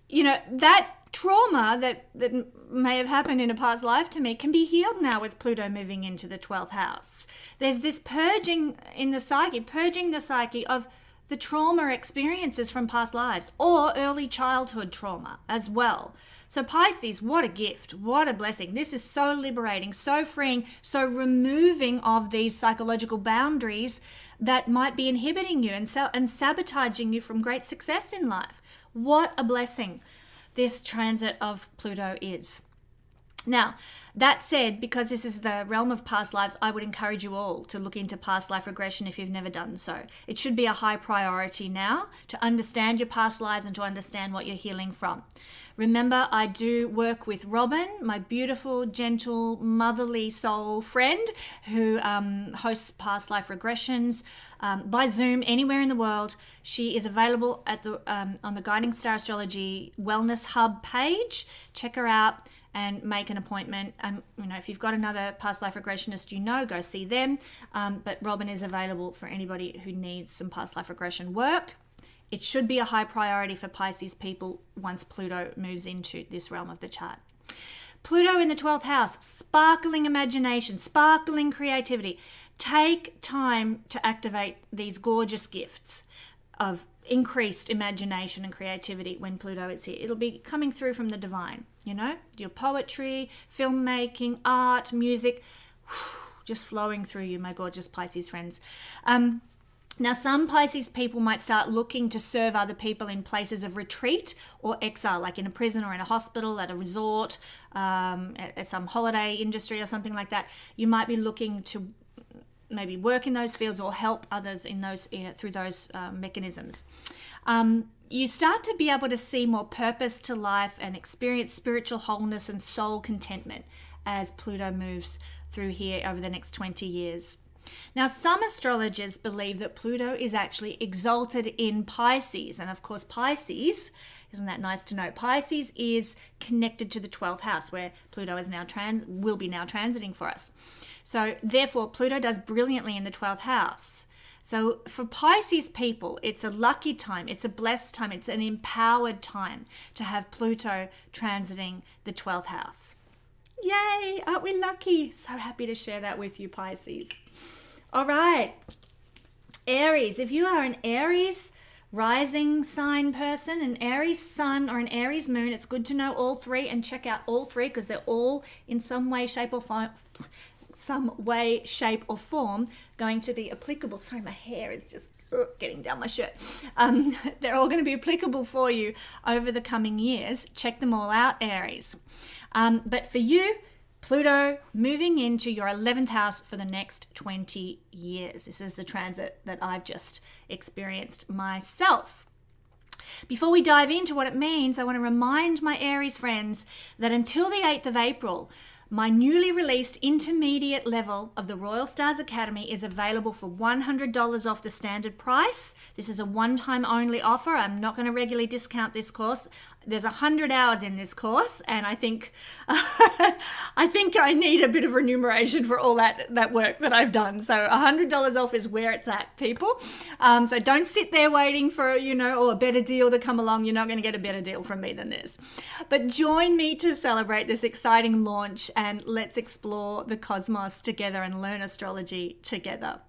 that trauma that may have happened in a past life to me can be healed now with Pluto moving into the 12th house. There's this purging in the psyche of the trauma experiences from past lives or early childhood trauma as well. So Pisces, what a gift, what a blessing. This is so liberating, so freeing, so removing of these psychological boundaries that might be inhibiting you and sabotaging you from great success in life. What a blessing this transit of Pluto is. Now, that said, because this is the realm of past lives, I would encourage you all to look into past life regression if you've never done so. It should be a high priority now to understand your past lives and to understand what you're healing from. Remember, I do work with Robin, my beautiful, gentle, motherly soul friend who hosts past life regressions by Zoom anywhere in the world. She is available at on the Guiding Star Astrology Wellness Hub page. Check her out and make an appointment. And if you've got another past life regressionist, go see them. But Robin is available for anybody who needs some past life regression work. It should be a high priority for Pisces people once Pluto moves into this realm of the chart. Pluto in the 12th house, sparkling imagination, sparkling creativity. Take time to activate these gorgeous gifts of increased imagination and creativity when Pluto is here. It'll be coming through from the divine, your poetry, filmmaking, art, music, just flowing through you, my gorgeous Pisces friends. Now, some Pisces people might start looking to serve other people in places of retreat or exile, like in a prison or in a hospital, at a resort, at some holiday industry or something like that. You might be looking to maybe work in those fields or help others in those through those mechanisms. You start to be able to see more purpose to life and experience spiritual wholeness and soul contentment as Pluto moves through here over the next 20 years. Now, some astrologers believe that Pluto is actually exalted in Pisces. And of course, Pisces, isn't that nice to know? Pisces is connected to the 12th house where Pluto is will be now transiting for us. So therefore, Pluto does brilliantly in the 12th house. So for Pisces people, it's a lucky time, it's a blessed time, it's an empowered time to have Pluto transiting the 12th house. Yay, aren't we lucky? So happy to share that with you, Pisces. All right, Aries. If you are an Aries rising sign person, an Aries sun or an Aries moon, it's good to know all three and check out all three because they're all in some way, shape or form going to be applicable. Sorry, my hair is just getting down my shirt. They're all going to be applicable for you over the coming years. Check them all out, Aries. But for you, Pluto moving into your 11th house for the next 20 years. This is the transit that I've just experienced myself. Before we dive into what it means, I want to remind my Aries friends that until the 8th of April, my newly released intermediate level of the Royal Stars Academy is available for $100 off the standard price. This is a one-time only offer. I'm not going to regularly discount this course. There's 100 hours in this course, and I think I need a bit of remuneration for all that work that I've done. So $100 off is where it's at, people. So don't sit there waiting for, a better deal to come along. You're not going to get a better deal from me than this. But join me to celebrate this exciting launch, and let's explore the cosmos together and learn astrology together.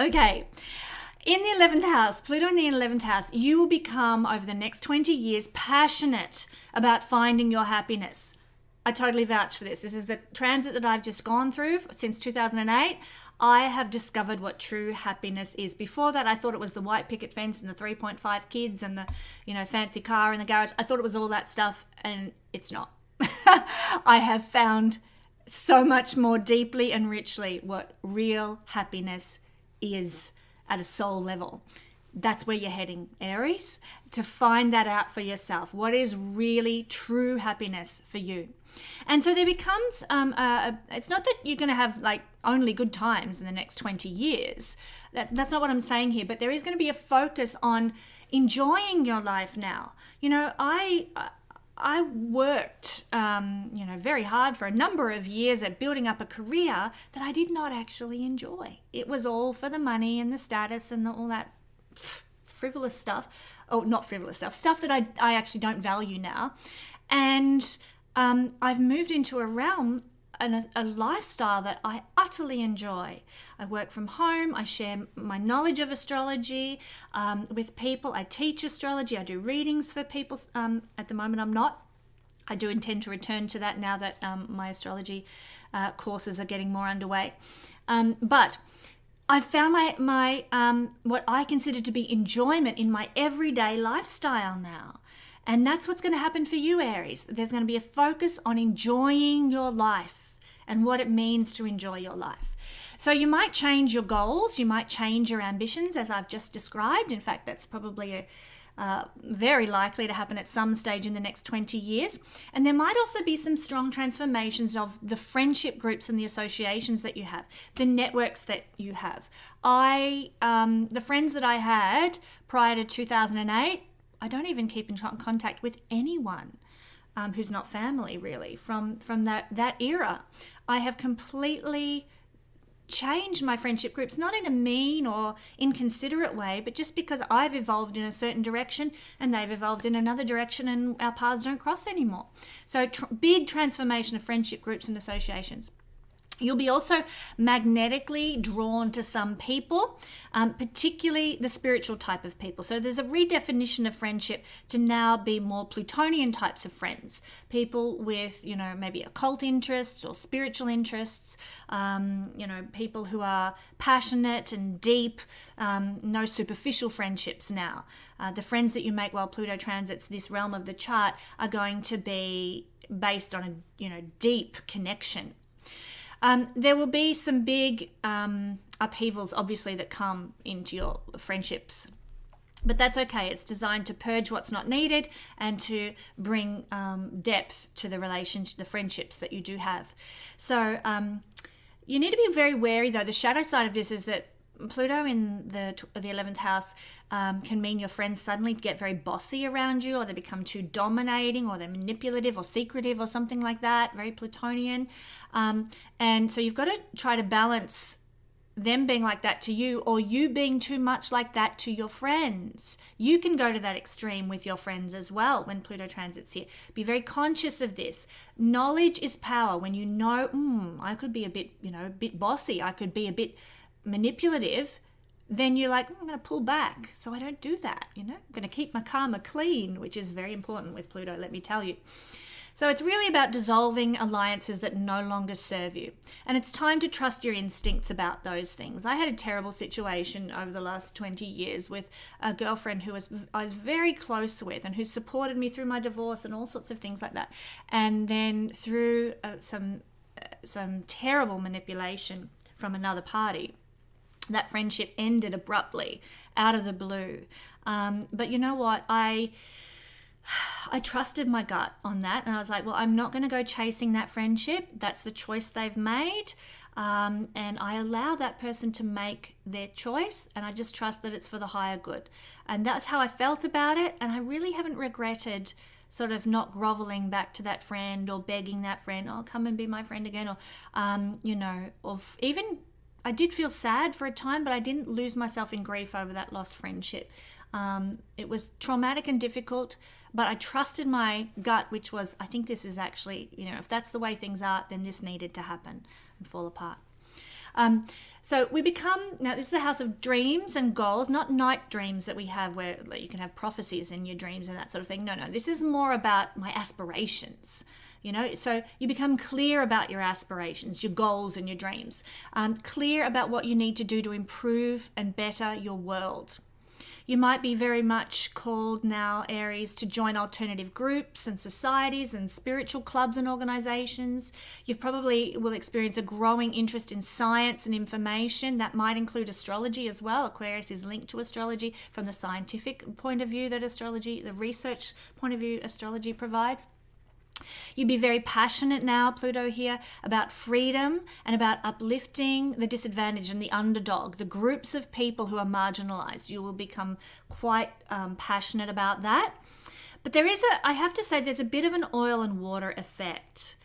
Okay. In the 11th house, Pluto in the 11th house, you will become, over the next 20 years, passionate about finding your happiness. I totally vouch for this. This is the transit that I've just gone through since 2008. I have discovered what true happiness is. Before that, I thought it was the white picket fence and the 3.5 kids and the, fancy car in the garage. I thought it was all that stuff, and it's not. I have found so much more deeply and richly what real happiness is. At a soul level. That's where you're heading, Aries, to find that out for yourself. What is really true happiness for you? And so there becomes, it's not that you're going to have only good times in the next 20 years. That's not what I'm saying here, but there is going to be a focus on enjoying your life now. I worked, very hard for a number of years at building up a career that I did not actually enjoy. It was all for the money and the status and all that frivolous stuff. Oh, not frivolous stuff that I actually don't value now. And I've moved into a realm and a lifestyle that I utterly enjoy. I work from home. I share my knowledge of astrology with people. I teach astrology. I do readings for people. At the moment, I'm not. I do intend to return to that now that my astrology courses are getting more underway. But I've found my what I consider to be enjoyment in my everyday lifestyle now. And that's what's going to happen for you, Aries. There's going to be a focus on enjoying your life and what it means to enjoy your life. So you might change your goals, you might change your ambitions, as I've just described. In fact, that's probably very likely to happen at some stage in the next 20 years. And there might also be some strong transformations of the friendship groups and the associations that you have, the networks that you have. The friends that I had prior to 2008, I don't even keep in contact with anyone who's not family, really, from that era. I have completely changed my friendship groups, not in a mean or inconsiderate way, but just because I've evolved in a certain direction and they've evolved in another direction and our paths don't cross anymore. So big transformation of friendship groups and associations. You'll be also magnetically drawn to some people, particularly the spiritual type of people. So there's a redefinition of friendship to now be more Plutonian types of friends. People with, maybe occult interests or spiritual interests, people who are passionate and deep, no superficial friendships now. The friends that you make while Pluto transits this realm of the chart are going to be based on a deep connection. There will be some big upheavals, obviously, that come into your friendships. But that's okay. It's designed to purge what's not needed and to bring depth to the friendships that you do have. So you need to be very wary, though. The shadow side of this is that Pluto in the 11th house can mean your friends suddenly get very bossy around you, or they become too dominating, or they're manipulative or secretive or something like that, very Plutonian. And so you've got to try to balance them being like that to you, or you being too much like that to your friends. You can go to that extreme with your friends as well when Pluto transits here. Be very conscious of this. Knowledge is power. When you know, I could be a bit bossy, I could be a bit manipulative, then you're like, I'm going to pull back so I don't do that. I'm going to keep my karma clean, which is very important with Pluto, let me tell you. So it's really about dissolving alliances that no longer serve you. And it's time to trust your instincts about those things. I had a terrible situation over the last 20 years with a girlfriend who I was very close with and who supported me through my divorce and all sorts of things like that. And then through some some terrible manipulation from another party. That friendship ended abruptly, out of the blue. But you know what? I trusted my gut on that, and I was like, well, I'm not going to go chasing that friendship. That's the choice they've made. And I allow that person to make their choice, and I just trust that it's for the higher good. And that's how I felt about it. And I really haven't regretted sort of not groveling back to that friend or begging that friend, oh, come and be my friend again. Or, even I did feel sad for a time, but I didn't lose myself in grief over that lost friendship. It was traumatic and difficult, but I trusted my gut, which was, I think this is actually, if that's the way things are, then this needed to happen and fall apart. So we become, now this is the house of dreams and goals, not night dreams that we have where you can have prophecies in your dreams and that sort of thing. No, this is more about my aspirations. So you become clear about your aspirations, your goals and your dreams, clear about what you need to do to improve and better your world. You might be very much called now, Aries, to join alternative groups and societies and spiritual clubs and organizations. You probably will experience a growing interest in science and information. That might include astrology as well. Aquarius is linked to astrology from the scientific point of view that astrology, the research point of view astrology provides. You'd be very passionate now, Pluto here, about freedom and about uplifting the disadvantaged and the underdog, the groups of people who are marginalized. You will become quite passionate about that. But I have to say, there's a bit of an oil and water effect.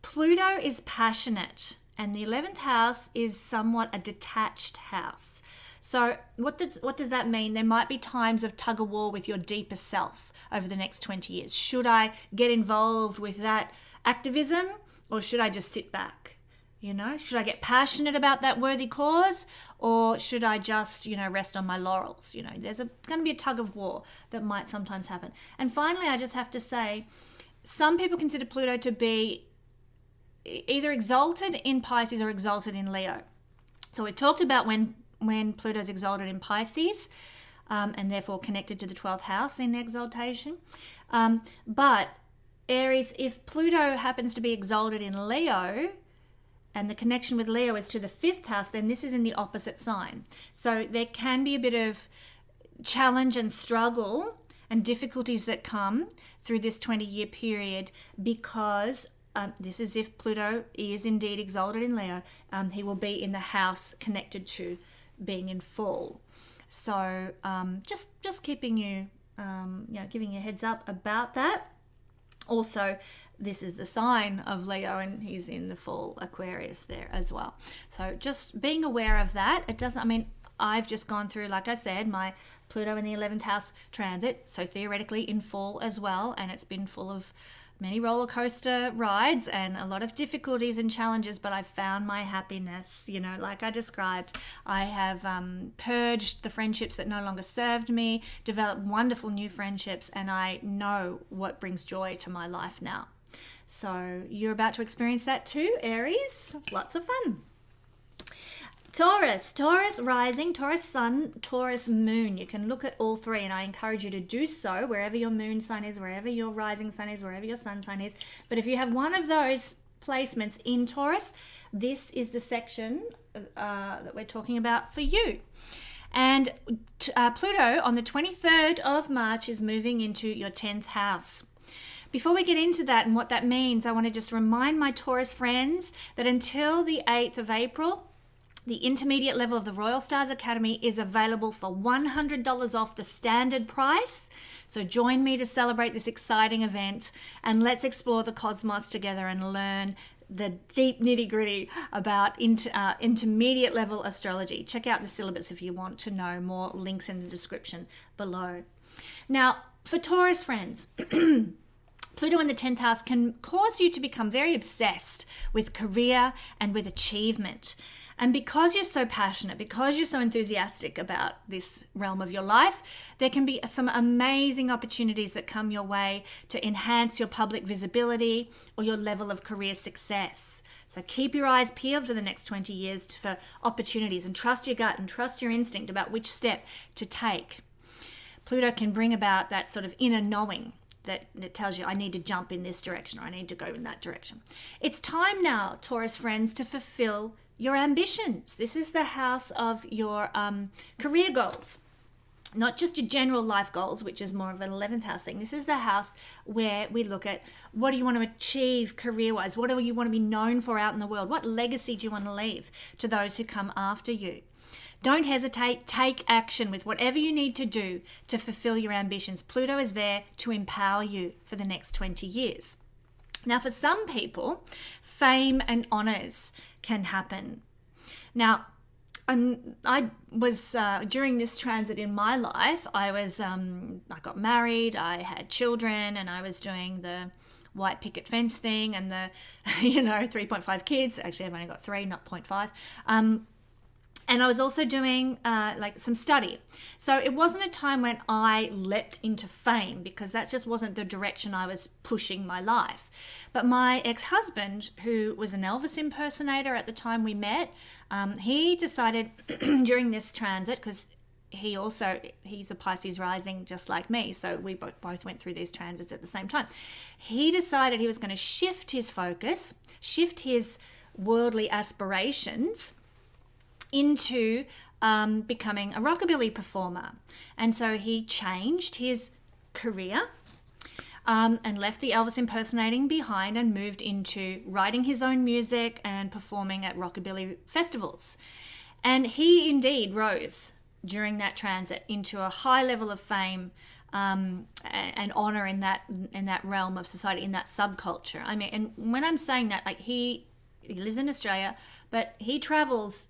Pluto is passionate, and the 11th house is somewhat a detached house. So what does that mean? There might be times of tug of war with your deeper self over the next 20 years. Should I get involved with that activism, or should I just sit back? Should I get passionate about that worthy cause, or should I just, rest on my laurels? There's going to be a tug of war that might sometimes happen. And finally, I just have to say, some people consider Pluto to be either exalted in Pisces or exalted in Leo. So we talked about when Pluto's exalted in Pisces, and therefore connected to the 12th house in exaltation. But Aries, if Pluto happens to be exalted in Leo, and the connection with Leo is to the 5th house, then this is in the opposite sign. So there can be a bit of challenge and struggle and difficulties that come through this 20-year period, because this is if Pluto is indeed exalted in Leo. He will be in the house connected to being in fall. So just keeping you, giving you a heads up about that. Also, this is the sign of Leo, and he's in the fall Aquarius there as well. So just being aware of that. I've just gone through, like I said, my Pluto in the 11th house transit, so theoretically in fall as well, and it's been full of many roller coaster rides and a lot of difficulties and challenges, but I've found my happiness. Like I described, I have purged the friendships that no longer served me, developed wonderful new friendships, and I know what brings joy to my life now. So you're about to experience that too, Aries. Lots of fun. Taurus rising, Taurus sun, Taurus moon. You can look at all three, and I encourage you to do so wherever your moon sign is, wherever your rising sign is, wherever your sun sign is. But if you have one of those placements in Taurus, this is the section that we're talking about for you. And Pluto on the 23rd of March is moving into your 10th house. Before we get into that and what that means, I want to just remind my Taurus friends that until the 8th of April, the intermediate level of the Royal Stars Academy is available for $100 off the standard price. So join me to celebrate this exciting event, and let's explore the cosmos together and learn the deep nitty-gritty about intermediate level astrology. Check out the syllabus if you want to know more. Links in the description below. Now, for Taurus friends, Pluto in the 10th house can cause you to become very obsessed with career and with achievement. And because you're so passionate, because you're so enthusiastic about this realm of your life, there can be some amazing opportunities that come your way to enhance your public visibility or your level of career success. So keep your eyes peeled for the next 20 years for opportunities, and trust your gut and trust your instinct about which step to take. Pluto can bring about that sort of inner knowing that tells you I need to jump in this direction or I need to go in that direction. It's time now, Taurus friends, to fulfill your ambitions. This is the house of your career goals. Not just your general life goals, which is more of an 11th house thing. This is the house where we look at what do you want to achieve career-wise? What do you want to be known for out in the world? What legacy do you want to leave to those who come after you? Don't hesitate. Take action with whatever you need to do to fulfill your ambitions. Pluto is there to empower you for the next 20 years. Now, for some people, fame and honors can happen. Now, I was during this transit in my life, I got married, I had children, and I was doing the white picket fence thing and the 3.5 kids. Actually, I've only got 3, not 0.5. And I was also doing some study. So it wasn't a time when I leapt into fame, because that just wasn't the direction I was pushing my life. But my ex-husband, who was an Elvis impersonator at the time we met, he decided during this transit, because he's a Pisces rising just like me, so we both went through these transits at the same time. He decided he was going to shift his focus, shift his worldly aspirations into becoming a rockabilly performer. And so he changed his career and left the Elvis impersonating behind and moved into writing his own music and performing at rockabilly festivals. And he indeed rose during that transit into a high level of fame and honor in that realm of society, in that subculture. I mean, and when I'm saying that, like he lives in Australia, but he travels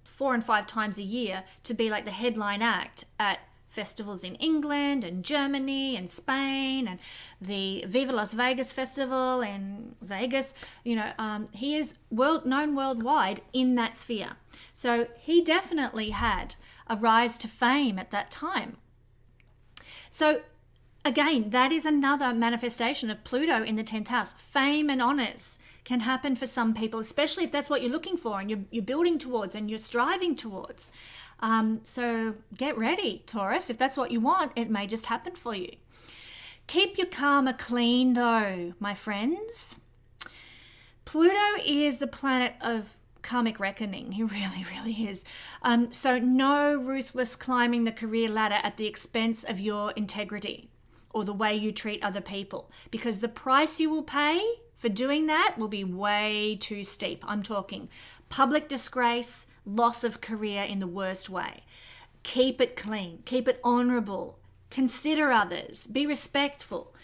4 and 5 times a year to be like the headline act at festivals in England and Germany and Spain and the Viva Las Vegas festival in Vegas. He is known worldwide in that sphere. So he definitely had a rise to fame at that time. So again, that is another manifestation of Pluto in the 10th house. Fame and honors can happen for some people, especially if that's what you're looking for and you're building towards and you're striving towards. So get ready, Taurus. If that's what you want, it may just happen for you. Keep your karma clean, though, my friends. Pluto is the planet of karmic reckoning. He really, really is. So no ruthless climbing the career ladder at the expense of your integrity or the way you treat other people, because the price you will pay for doing that will be way too steep. I'm talking public disgrace, loss of career in the worst way. Keep it clean, keep it honorable, consider others, be respectful.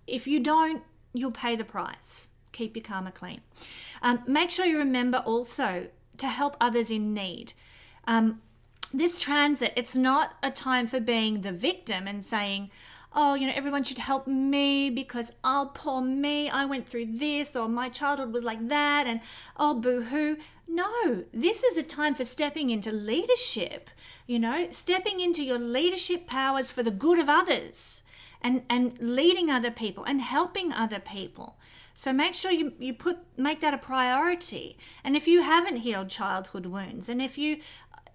If you don't, you'll pay the price. Keep your karma clean. Make sure you remember also to help others in need. This transit, it's not a time for being the victim and saying, oh, everyone should help me because, oh, poor me, I went through this, or my childhood was like that, and oh, boo-hoo. No, this is a time for stepping into leadership, stepping into your leadership powers for the good of others and leading other people and helping other people. So make sure you make that a priority. And if you haven't healed childhood wounds, and if you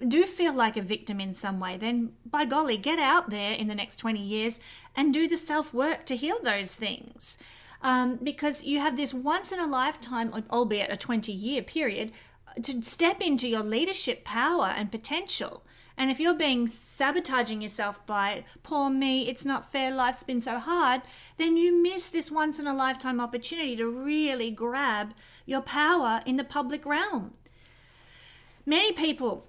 do feel like a victim in some way, then by golly, get out there in the next 20 years and do the self-work to heal those things. Because you have this once in a lifetime, albeit a 20-year period, to step into your leadership power and potential. And if you're being sabotaging yourself by, poor me, it's not fair, life's been so hard, then you miss this once in a lifetime opportunity to really grab your power in the public realm. Many people,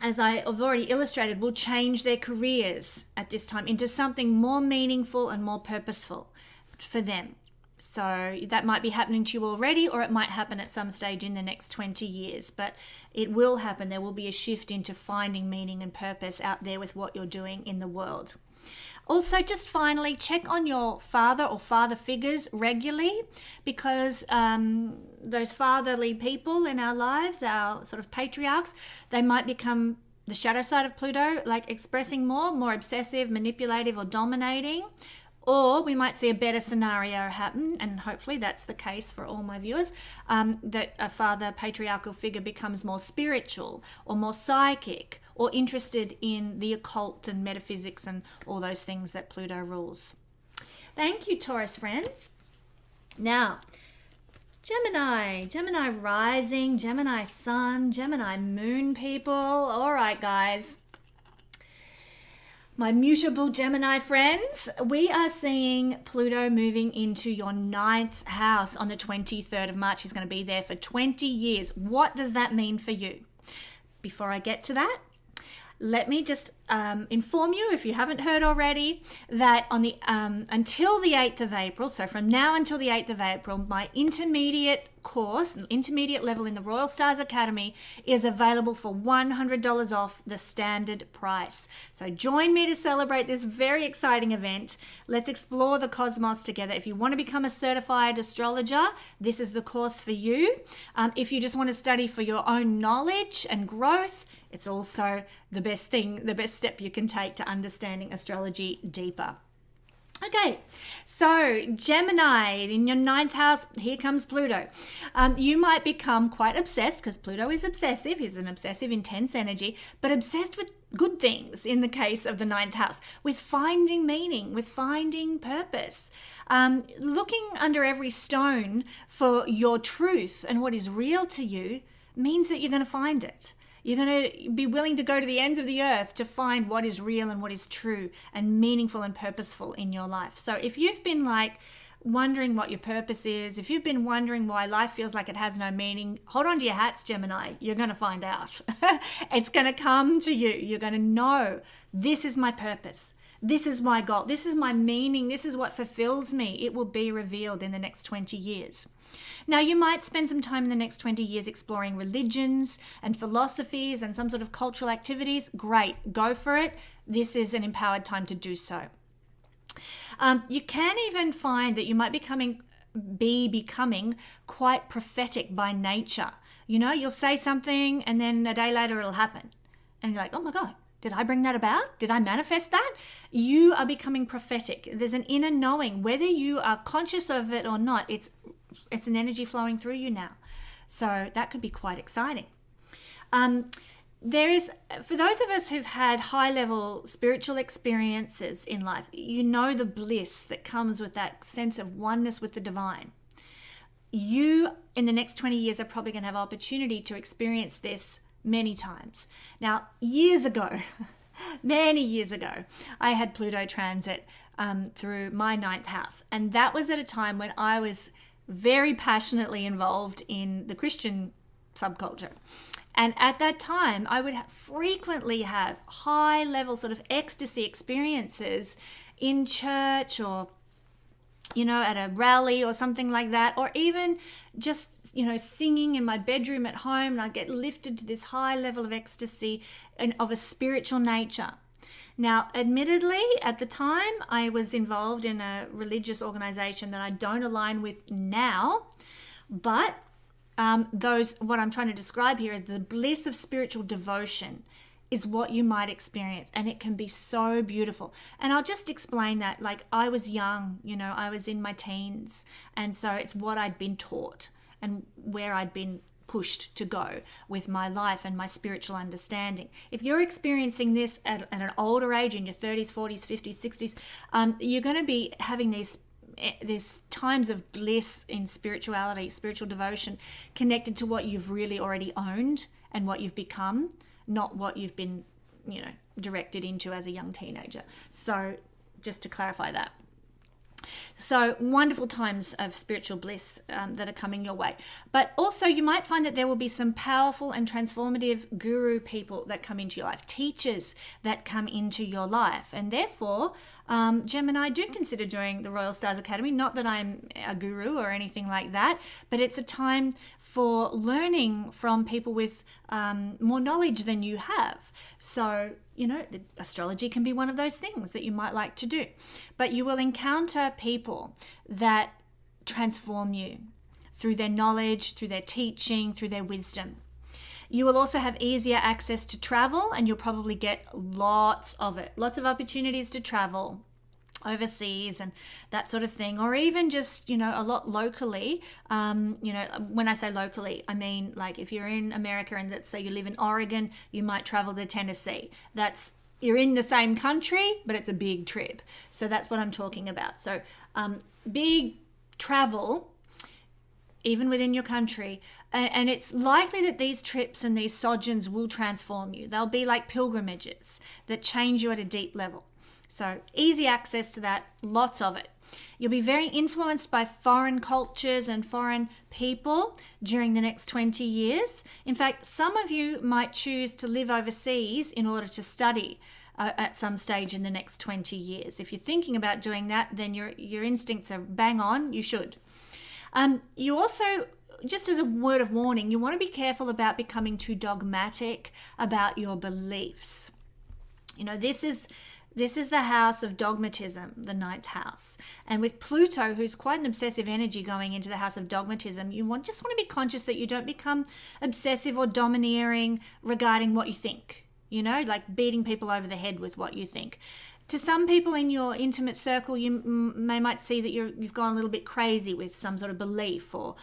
as I have already illustrated, will change their careers at this time into something more meaningful and more purposeful for them. So that might be happening to you already, or it might happen at some stage in the next 20 years, but it will happen. There will be a shift into finding meaning and purpose out there with what you're doing in the world. Also, just finally, check on your father or father figures regularly, because those fatherly people in our lives, our sort of patriarchs, they might become the shadow side of Pluto, like expressing more obsessive, manipulative, or dominating. Or we might see a better scenario happen, and hopefully that's the case for all my viewers, that a father patriarchal figure becomes more spiritual or more psychic or interested in the occult and metaphysics and all those things that Pluto rules. Thank you, Taurus friends. Now, Gemini rising, Gemini sun, Gemini moon people. All right, guys. My mutable Gemini friends, we are seeing Pluto moving into your 9th house on the 23rd of March. He's going to be there for 20 years. What does that mean for you? Before I get to that, let me just inform you, if you haven't heard already, that on the until the 8th of April, so from now until the 8th of April, my intermediate course, intermediate level in the Royal Stars Academy, is available for $100 off the standard price. So join me to celebrate this very exciting event. Let's explore the cosmos together. If you want to become a certified astrologer, this is the course for you. If you just want to study for your own knowledge and growth, it's also the best step you can take to understanding astrology deeper. Okay, so Gemini, in your 9th house, here comes Pluto. You might become quite obsessed, because Pluto is obsessive. He's an obsessive, intense energy, but obsessed with good things in the case of the 9th house, with finding meaning, with finding purpose, looking under every stone for your truth and what is real to you means that you're going to find it. You're going to be willing to go to the ends of the earth to find what is real and what is true and meaningful and purposeful in your life. So if you've been wondering what your purpose is, if you've been wondering why life feels like it has no meaning, hold on to your hats, Gemini. You're going to find out. It's going to come to you. You're going to know, this is my purpose. This is my goal. This is my meaning. This is what fulfills me. It will be revealed in the next 20 years. Now, you might spend some time in the next 20 years exploring religions and philosophies and some sort of cultural activities. Great, go for it. This is an empowered time to do so. You can even find that you might be becoming quite prophetic by nature. You know, you'll say something and then a day later it'll happen. And you're like, oh my God, did I bring that about? Did I manifest that? You are becoming prophetic. There's an inner knowing. Whether you are conscious of it or not, it's an energy flowing through you now. So that could be quite exciting. There is, for those of us who've had high-level spiritual experiences in life, you know the bliss that comes with that sense of oneness with the divine. You, in the next 20 years, are probably going to have opportunity to experience this many times. Now, years ago, many years ago, I had Pluto transit through my 9th house. And that was at a time when I was very passionately involved in the Christian subculture. And at that time, I would frequently have high-level sort of ecstasy experiences in church or, you know, at a rally or something like that, or even just, you know, singing in my bedroom at home, and I'd get lifted to this high level of ecstasy and of a spiritual nature. Now, admittedly, at the time, I was involved in a religious organization that I don't align with now, but what I'm trying to describe here is the bliss of spiritual devotion is what you might experience, and it can be so beautiful. And I'll just explain that. Like, I was young, you know, I was in my teens, and so it's what I'd been taught and where I'd been pushed to go with my life and my spiritual understanding. If you're experiencing this at an older age, in your 30s, 40s, 50s, 60s, you're going to be having these times of bliss in spirituality, spiritual devotion, connected to what you've really already owned and what you've become, not what you've been, you know, directed into as a young teenager. So just to clarify that. So wonderful times of spiritual bliss that are coming your way. But also you might find that there will be some powerful and transformative guru people that come into your life, teachers that come into your life. And therefore, Gemini, do consider doing the Royal Stars Academy. Not that I'm a guru or anything like that, but it's a time for learning from people with more knowledge than you have. So, you know, astrology can be one of those things that you might like to do. But you will encounter people that transform you through their knowledge, through their teaching, through their wisdom. You will also have easier access to travel, and you'll probably get lots of it. Lots of opportunities to travel overseas and that sort of thing, or even just, you know, a lot locally. You know, when I say locally, I mean, like, if you're in America and let's say you live in Oregon, you might travel to Tennessee. That's You're in the same country, but it's a big trip. So that's what I'm talking about. So big travel, even within your country. And it's likely that these trips and these sojourns will transform you. They'll be like pilgrimages that change you at a deep level. So easy access to that, lots of it. You'll be very influenced by foreign cultures and foreign people during the next 20 years. In fact, some of you might choose to live overseas in order to study at some stage in the next 20 years. If you're thinking about doing that, then your instincts are bang on, you should. You also, just as a word of warning, you want to be careful about becoming too dogmatic about your beliefs. You know, this is the house of dogmatism, the ninth house. And with Pluto, who's quite an obsessive energy going into the house of dogmatism, you just want to be conscious that you don't become obsessive or domineering regarding what you think, you know, like beating people over the head with what you think. To some people in your intimate circle, they might see that you've gone a little bit crazy with some sort of belief or,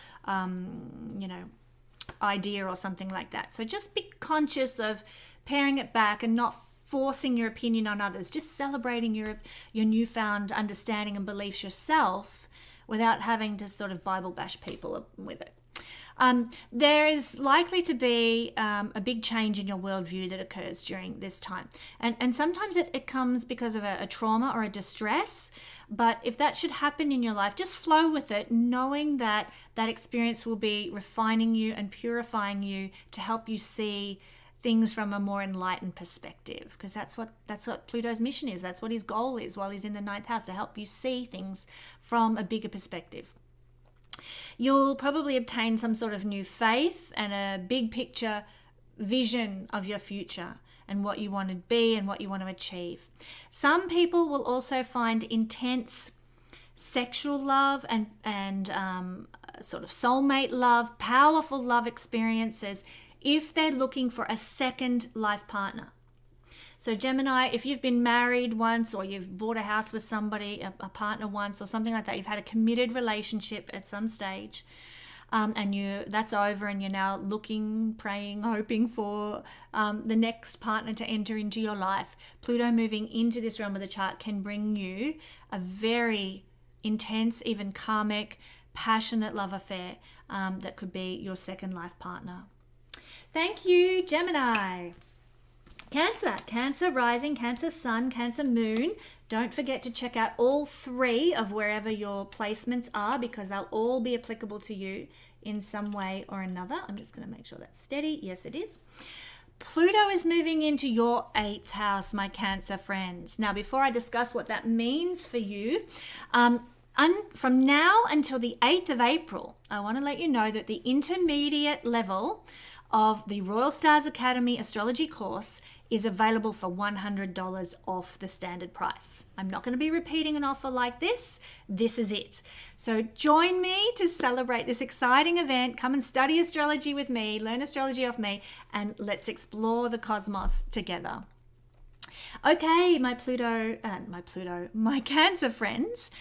idea or something like that. So just be conscious of paring it back and not forcing your opinion on others, just celebrating your newfound understanding and beliefs yourself without having to sort of Bible bash people with it. There is likely to be a big change in your worldview that occurs during this time. And sometimes it comes because of a trauma or a distress. But if that should happen in your life, just flow with it, knowing that that experience will be refining you and purifying you to help you see things from a more enlightened perspective, because that's what Pluto's mission is. That's what his goal is while he's in the ninth house, to help you see things from a bigger perspective. You'll probably obtain some sort of new faith and a big picture vision of your future and what you want to be and what you want to achieve. Some people will also find intense sexual love and sort of soulmate love, powerful love experiences if they're looking for a second life partner. So Gemini, if you've been married once or you've bought a house with somebody, a partner once or something like that, you've had a committed relationship at some stage, and that's over and you're now looking, praying, hoping for the next partner to enter into your life, Pluto moving into this realm of the chart can bring you a very intense, even karmic, passionate love affair that could be your second life partner. Thank you, Gemini. Cancer rising, Cancer sun, Cancer moon. Don't forget to check out all three of wherever your placements are, because they'll all be applicable to you in some way or another. I'm just going to make sure that's steady. Yes, it is. Pluto is moving into your 8th house, my Cancer friends. Now, before I discuss what that means for you, from now until the 8th of April, I want to let you know that the intermediate level of the Royal Stars Academy astrology course is available for $100 off the standard price. I'm not going to be repeating an offer like this. This is it. So join me to celebrate this exciting event. Come and study astrology with me, learn astrology off me, and let's explore the cosmos together. Okay, my Cancer friends,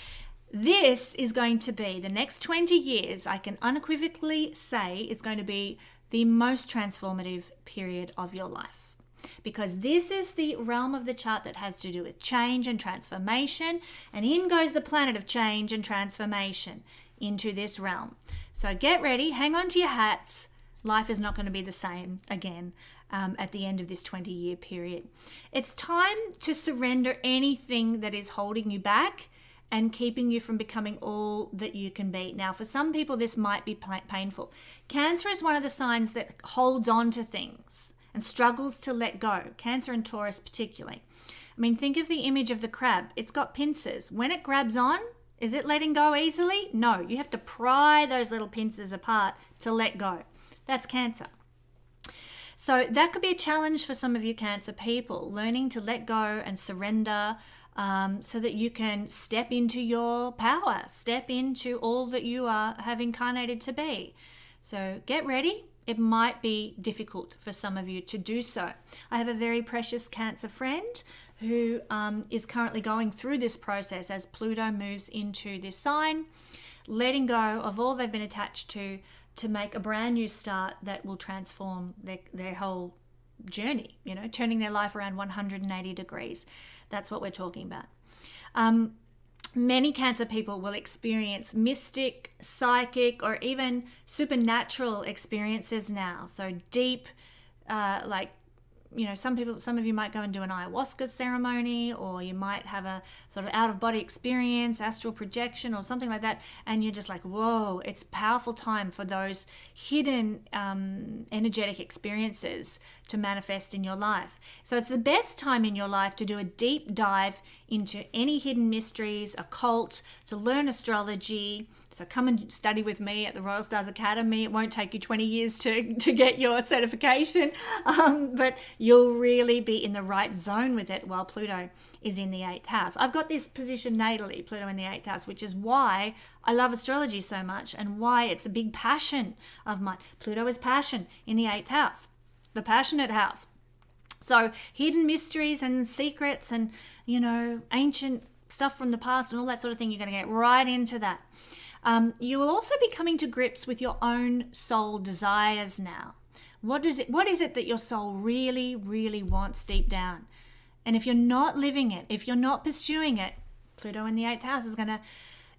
this is going to be, the next 20 years, I can unequivocally say, is going to be the most transformative period of your life, because this is the realm of the chart that has to do with change and transformation, and in goes the planet of change and transformation into this realm. So get ready, hang on to your hats. Life is not going to be the same again at the end of this 20-year period. It's time to surrender anything that is holding you back and keeping you from becoming all that you can be. Now, for some people, this might be painful. Cancer is one of the signs that holds on to things and struggles to let go. Cancer and Taurus particularly. I mean, think of the image of the crab. It's got pincers. When it grabs on, is it letting go easily? No, you have to pry those little pincers apart to let go. That's Cancer. So that could be a challenge for some of you Cancer people, learning to let go and surrender, so that you can step into your power, step into all that you have incarnated to be. So get ready. It might be difficult for some of you to do so. I have a very precious Cancer friend who is currently going through this process as Pluto moves into this sign, letting go of all they've been attached to make a brand new start that will transform their whole journey, turning their life around 180 degrees. That's what we're talking about. Many Cancer people will experience mystic, psychic, or even supernatural experiences now. So deep, some of you might go and do an ayahuasca ceremony, or you might have a sort of out-of-body experience, astral projection, or something like that, and you're just like, whoa, it's a powerful time for those hidden energetic experiences to manifest in your life. So it's the best time in your life to do a deep dive into any hidden mysteries, occult, to learn astrology. So come and study with me at the Royal Stars Academy. It won't take you 20 years to get your certification, but you'll really be in the right zone with it while Pluto is in the 8th house. I've got this position natally, Pluto in the 8th house, which is why I love astrology so much and why it's a big passion of mine. Pluto is passion in the 8th house, the passionate house. So hidden mysteries and secrets and, ancient stuff from the past and all that sort of thing, you're going to get right into that. You will also be coming to grips with your own soul desires now. What is it that your soul really, really wants deep down? And if you're not living it, if you're not pursuing it, Pluto in the 8th house is going to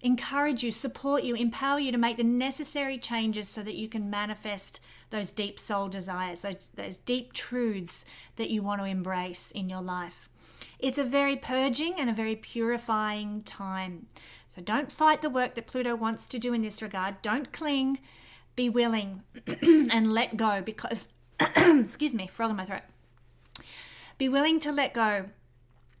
encourage you, support you, empower you to make the necessary changes so that you can manifest those deep soul desires, those deep truths that you want to embrace in your life. It's a very purging and a very purifying time. So don't fight the work that Pluto wants to do in this regard. Don't cling. Be willing and let go because, excuse me, frog in my throat. Be willing to let go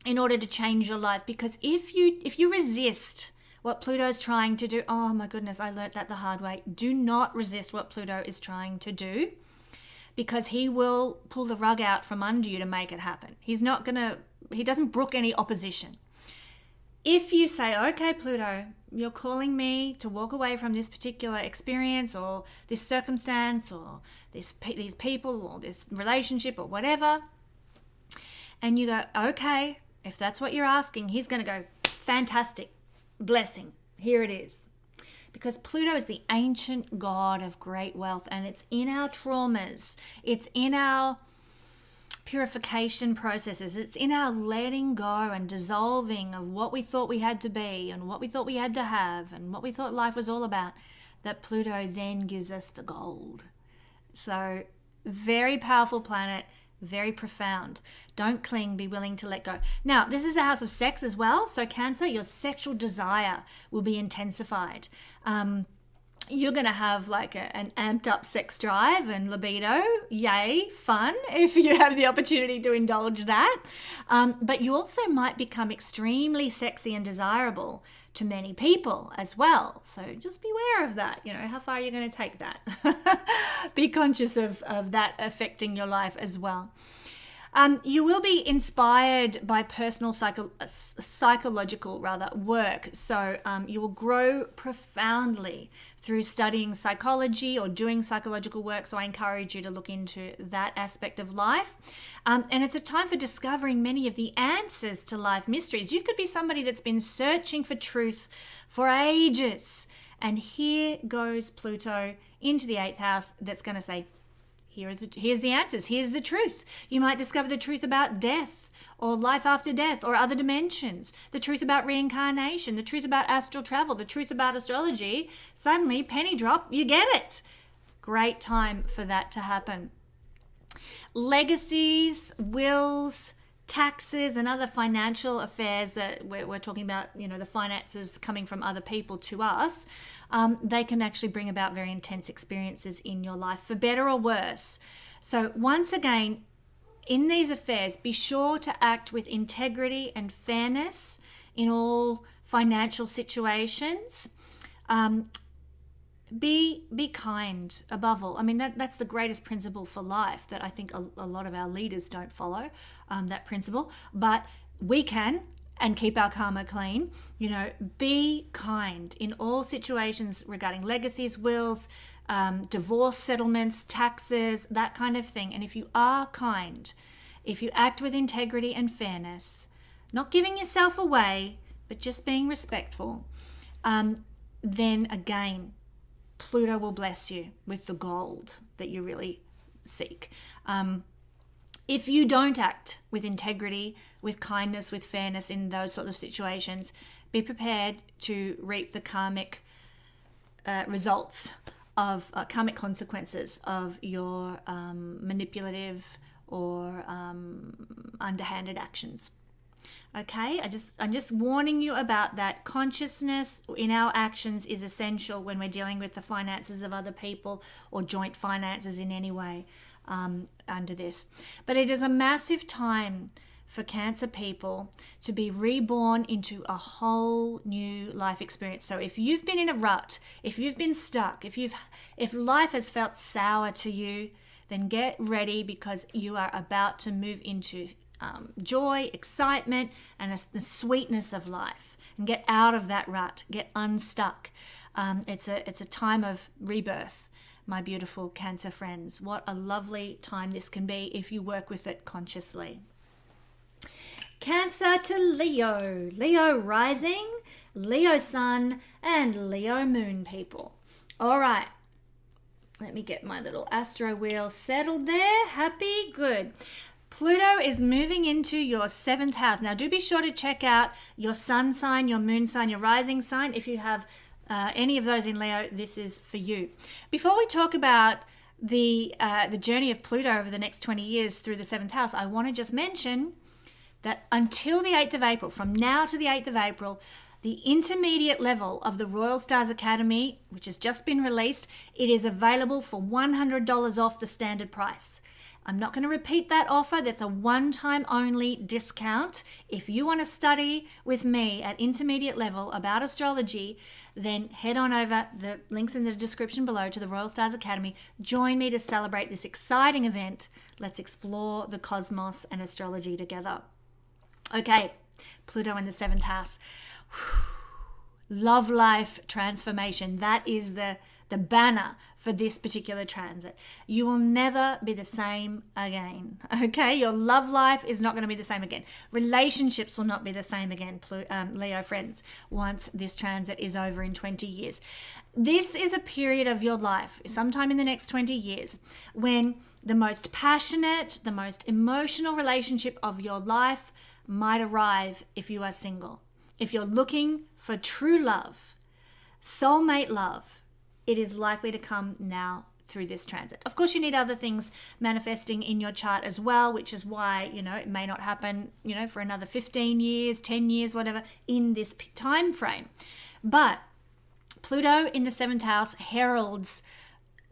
in order to change your life, because if you resist what Pluto is trying to do, oh my goodness, I learnt that the hard way. Do not resist what Pluto is trying to do, because he will pull the rug out from under you to make it happen. He doesn't brook any opposition. If you say, okay, Pluto, you're calling me to walk away from this particular experience or this circumstance or these people or this relationship or whatever, and you go, okay, if that's what you're asking, he's going to go, fantastic, blessing, here it is. Because Pluto is the ancient god of great wealth, and it's in our traumas, it's in our purification processes, it's in our letting go and dissolving of what we thought we had to be and what we thought we had to have and what we thought life was all about, that Pluto then gives us the gold. So very powerful planet, very profound. Don't cling, be willing to let go. Now, this is a house of sex as well. So Cancer, your sexual desire will be intensified. You're going to have like an amped up sex drive and libido. Yay, fun if you have the opportunity to indulge that. But you also might become extremely sexy and desirable to many people as well. So just beware of that. How far are you going to take that? Be conscious of that affecting your life as well. You will be inspired by personal psychological work. So you will grow profoundly through studying psychology or doing psychological work. So I encourage you to look into that aspect of life. And it's a time for discovering many of the answers to life mysteries. You could be somebody that's been searching for truth for ages. And here goes Pluto into the 8th house that's going to say, here's the answers. Here's the truth. You might discover the truth about death or life after death or other dimensions, the truth about reincarnation, the truth about astral travel, the truth about astrology. Suddenly, penny drop, you get it. Great time for that to happen. Legacies, wills, taxes, and other financial affairs that we're talking about, the finances coming from other people to us, they can actually bring about very intense experiences in your life, for better or worse. So once again, in these affairs, be sure to act with integrity and fairness in all financial situations. Be kind above all. I mean, that's the greatest principle for life that I think a lot of our leaders don't follow, that principle. But we can, and keep our karma clean. Be kind in all situations regarding legacies, wills, divorce settlements, taxes, that kind of thing. And if you are kind, if you act with integrity and fairness, not giving yourself away, but just being respectful, then again, Pluto will bless you with the gold that you really seek. If you don't act with integrity, with kindness, with fairness in those sorts of situations, be prepared to reap the karmic results of karmic consequences of your manipulative or underhanded actions. Okay, I'm just warning you about that. Consciousness in our actions is essential when we're dealing with the finances of other people or joint finances in any way under this. But it is a massive time for Cancer people to be reborn into a whole new life experience. So if you've been in a rut, if you've been stuck, if life has felt sour to you, then get ready, because you are about to move into joy, excitement, and the sweetness of life, and get out of that rut, get unstuck. It's a time of rebirth, my beautiful Cancer friends. What a lovely time this can be if you work with it consciously. Cancer to Leo, Leo rising, Leo sun, and Leo moon people. All right, let me get my little astro wheel settled there. Happy? Good. Pluto is moving into your 7th house. Now, do be sure to check out your sun sign, your moon sign, your rising sign. If you have any of those in Leo, this is for you. Before we talk about the journey of Pluto over the next 20 years through the 7th house, I want to just mention that until the 8th of April, from now to the 8th of April, the intermediate level of the Royal Stars Academy, which has just been released, it is available for $100 off the standard price. I'm not going to repeat that offer. That's a one-time only discount. If you want to study with me at intermediate level about astrology, then head on over, the links in the description below, to the Royal Stars Academy. Join me to celebrate this exciting event. Let's explore the cosmos and astrology together. Okay, Pluto in the 7th house. Love life transformation. That is the banner for this particular transit. You will never be the same again. Okay, your love life is not going to be the same again. Relationships will not be the same again, Leo friends, once this transit is over in 20 years. This is a period of your life, sometime in the next 20 years, when the most passionate, the most emotional relationship of your life might arrive if you are single. If you're looking for true love, soulmate love, it is likely to come now through this transit. Of course, you need other things manifesting in your chart as well, which is why, it may not happen, for another 15 years, 10 years, whatever, in this time frame. But Pluto in the 7th house heralds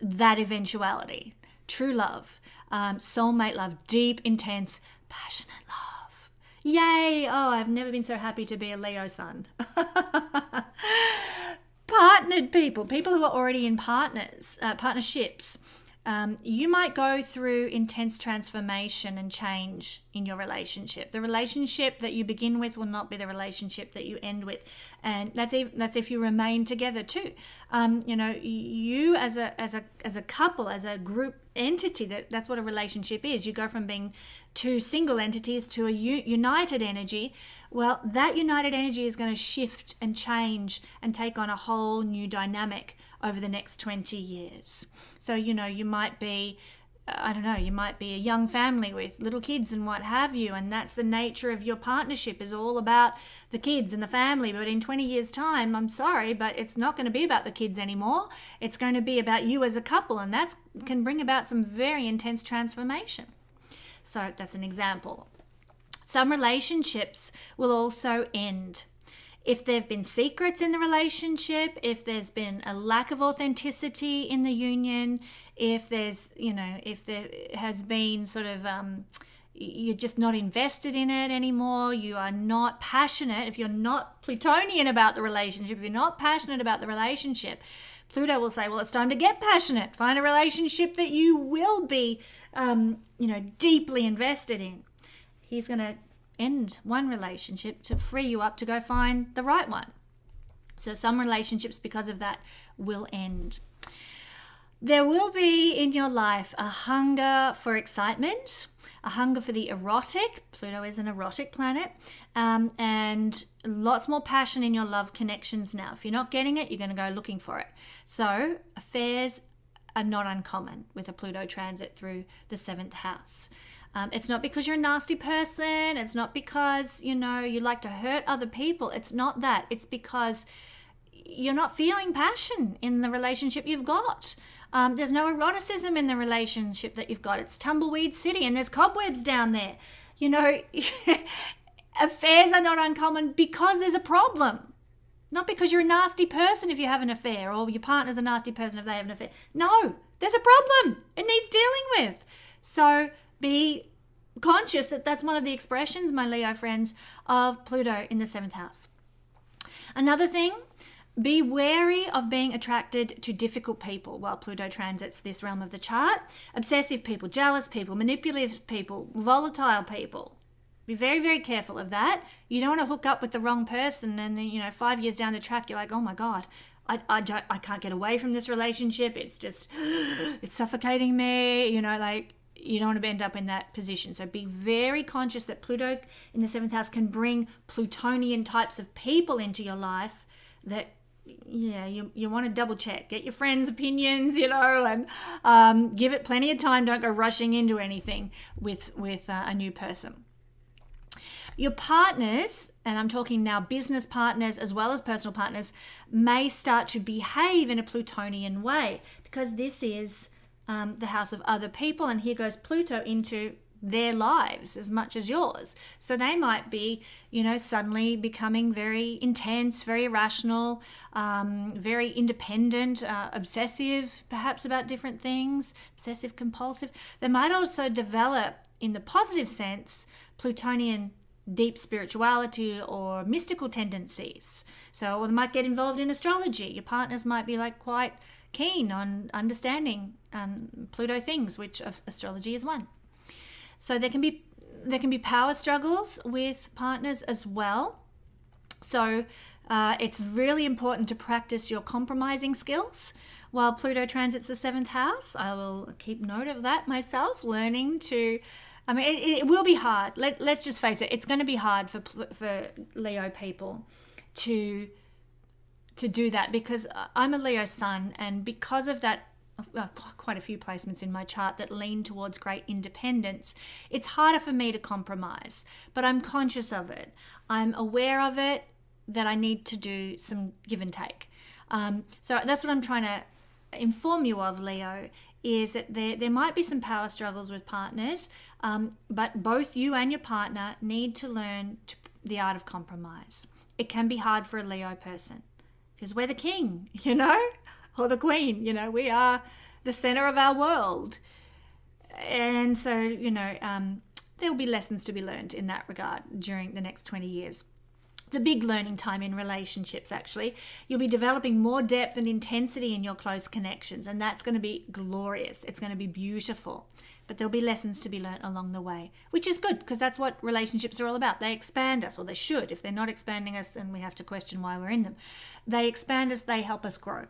that eventuality. True love, soulmate love, deep, intense, passionate love. Yay! Oh, I've never been so happy to be a Leo sun. Partnered people who are already in partnerships. You might go through intense transformation and change in your relationship. The relationship that you begin with will not be the relationship that you end with, and that's if you remain together too. You as a couple, as a group entity, that's what a relationship is. You go from being two single entities to a united energy. Well, that united energy is going to shift and change and take on a whole new dynamic over the next 20 years. So, you might be, you might be a young family with little kids and what have you, and that's the nature of your partnership, is all about the kids and the family. But in 20 years' time, I'm sorry, but it's not going to be about the kids anymore. It's going to be about you as a couple, and that can bring about some very intense transformation. So that's an example. Some relationships will also end. If there have been secrets in the relationship, if there's been a lack of authenticity in the union, if there's, if there has been sort of, you're just not invested in it anymore, you are not passionate, if you're not Plutonian about the relationship, if you're not passionate about the relationship, Pluto will say, well, it's time to get passionate. Find a relationship that you will be, deeply invested in. He's going to end one relationship to free you up to go find the right one. So some relationships, because of that, will end. There will be in your life a hunger for excitement, a hunger for the erotic. Pluto is an erotic planet, and lots more passion in your love connections now. If you're not getting it, you're going to go looking for it. So affairs are not uncommon with a Pluto transit through the 7th house. It's not because you're a nasty person. It's not because, you like to hurt other people. It's not that. It's because you're not feeling passion in the relationship you've got. There's no eroticism in the relationship that you've got. It's tumbleweed city and there's cobwebs down there. Affairs are not uncommon because there's a problem. Not because you're a nasty person if you have an affair, or your partner's a nasty person if they have an affair. No, there's a problem. It needs dealing with. So be conscious that that's one of the expressions, my Leo friends, of Pluto in the 7th house. Another thing, be wary of being attracted to difficult people while Pluto transits this realm of the chart. Obsessive people, jealous people, manipulative people, volatile people. Be very, very careful of that. You don't want to hook up with the wrong person and then, 5 years down the track, you're like, oh my God, I can't get away from this relationship. It's just, it's suffocating me, you don't want to end up in that position. So be very conscious that Pluto in the 7th house can bring Plutonian types of people into your life that, you want to double check. Get your friends' opinions, and give it plenty of time. Don't go rushing into anything with a new person. Your partners, and I'm talking now business partners as well as personal partners, may start to behave in a Plutonian way because this is the house of other people, and here goes Pluto into their lives as much as yours. So they might be, suddenly becoming very intense, very irrational, very independent, obsessive, perhaps about different things, obsessive compulsive. They might also develop, in the positive sense, Plutonian deep spirituality or mystical tendencies. Or they might get involved in astrology. Your partners might be quite keen on understanding Pluto things, which astrology is one. So there can be power struggles with partners as well. So it's really important to practice your compromising skills while Pluto transits the 7th house. I will keep note of that myself, learning to. It will be hard. Let's just face it. It's going to be hard for Leo people to do that, because I'm a Leo sun, and because of that, quite a few placements in my chart that lean towards great independence, it's harder for me to compromise. But I'm conscious of it. I'm aware of it, that I need to do some give and take. So that's what I'm trying to inform you of, Leo, is that there might be some power struggles with partners, but both you and your partner need to learn the art of compromise. It can be hard for a Leo person because we're the king, or the queen, we are the center of our world. And so, there will be lessons to be learned in that regard during the next 20 years. It's a big learning time in relationships, actually. You'll be developing more depth and intensity in your close connections, and that's going to be glorious. It's going to be beautiful. But there'll be lessons to be learned along the way, which is good because that's what relationships are all about. They expand us, or they should. If they're not expanding us, then we have to question why we're in them. They expand us, they help us grow.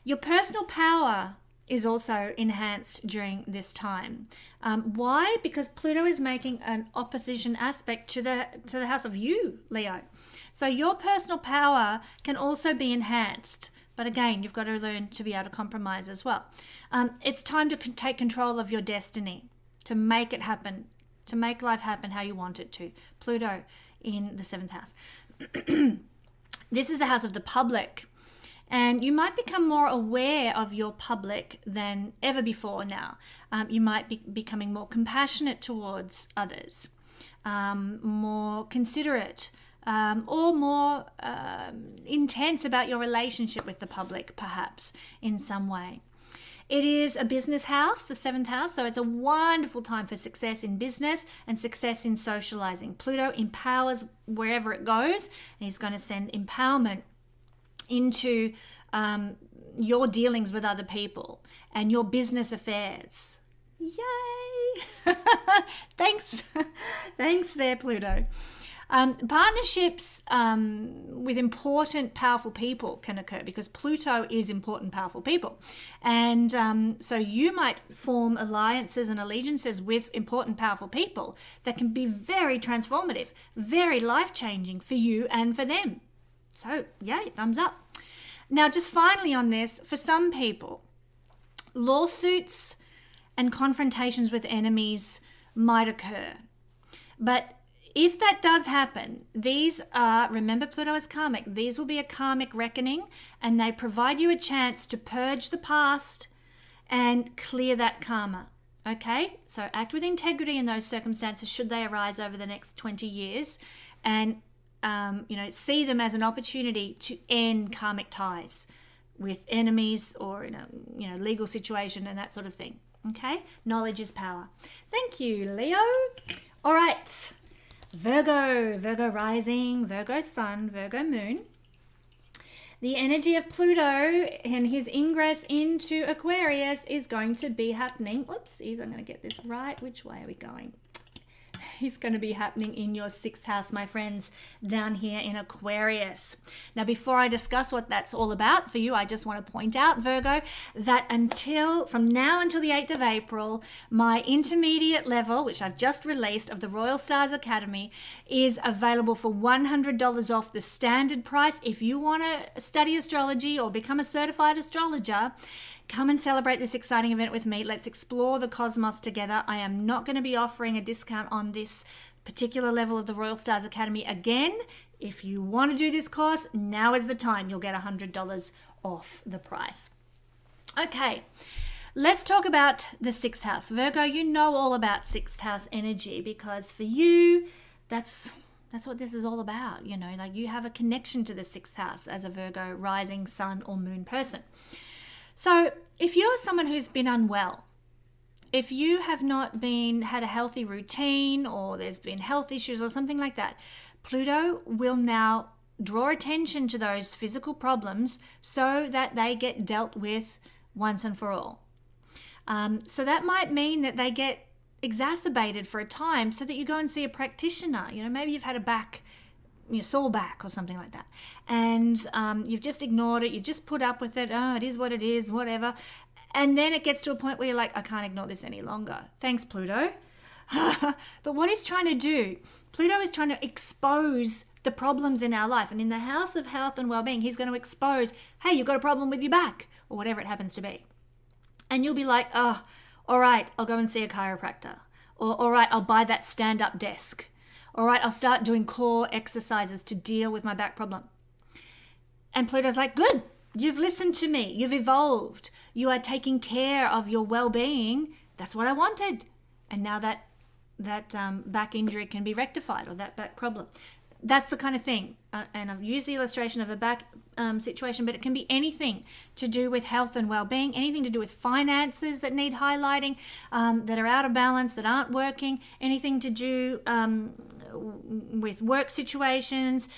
Your personal power is also enhanced during this time. Why? Because Pluto is making an opposition aspect to the house of you, Leo. So your personal power can also be enhanced. But again, you've got to learn to be able to compromise as well. It's time to take control of your destiny, to make it happen, to make life happen how you want it to. Pluto in the 7th house. This is the house of the public. And you might become more aware of your public than ever before now. You might be becoming more compassionate towards others, more considerate, or more intense about your relationship with the public, perhaps, in some way. It is a business house, the 7th house, so it's a wonderful time for success in business and success in socializing. Pluto empowers wherever it goes, and he's going to send empowerment into your dealings with other people and your business affairs. Yay! Thanks there, Pluto. Partnerships with important, powerful people can occur because Pluto is important, powerful people. And so you might form alliances and allegiances with important, powerful people that can be very transformative, very life-changing for you and for them. So, yay, thumbs up. Now, just finally on this, for some people, Lawsuits and confrontations with enemies might occur. But if that does happen, these are, remember Pluto is karmic, these will be a karmic reckoning, and they provide you a chance to purge the past and clear that karma. Okay, so act with integrity in those circumstances should they arise over the next 20 years, and see them as an opportunity to end karmic ties with enemies or in a legal situation and that sort of thing. Okay, knowledge is power. Thank you, Leo. All right, Virgo rising, Virgo sun, Virgo moon. The energy of Pluto and his ingress into Aquarius is going to be happening. Oopsies, I'm going to get this right. Which way are we going? It's going to be happening in your 6th house, my friends, down here in Aquarius. Now, before I discuss what that's all about for you, I just want to point out, Virgo, that from now until the 8th of April, my intermediate level, which I've just released, of the Royal Stars Academy, is available for $100 off the standard price. If you want to study astrology or become a certified astrologer, come and celebrate this exciting event with me. Let's explore the cosmos together. I am not going to be offering a discount on this particular level of the Royal Stars Academy again. If you want to do this course, now is the time. You'll get $100 off the price. Okay, let's talk about the 6th house. Virgo, you know all about 6th house energy because for you, that's what this is all about. Like you have a connection to the 6th house as a Virgo rising sun or moon person. So if you're someone who's been unwell, if you have not had a healthy routine or there's been health issues or something like that, Pluto will now draw attention to those physical problems so that they get dealt with once and for all. So that might mean that they get exacerbated for a time so that you go and see a practitioner. Maybe you've had a sore back or something like that, and you've just ignored it, you just put up with it, it is what it is, whatever, and then it gets to a point where you're like, I can't ignore this any longer. Thanks, Pluto. But what he's trying to do, Pluto is trying to expose the problems in our life, and in the house of health and well-being, he's going to expose, hey, you've got a problem with your back, or whatever it happens to be, and you'll be like, all right, I'll go and see a chiropractor, or all right, I'll buy that stand-up desk. All right, I'll start doing core exercises to deal with my back problem. And Pluto's like, good, you've listened to me. You've evolved. You are taking care of your well-being. That's what I wanted. And now that back injury can be rectified, or that back problem. That's the kind of thing. And I've used the illustration of a back situation, but it can be anything to do with health and well-being, anything to do with finances that need highlighting, that are out of balance, that aren't working, anything to do with work situations,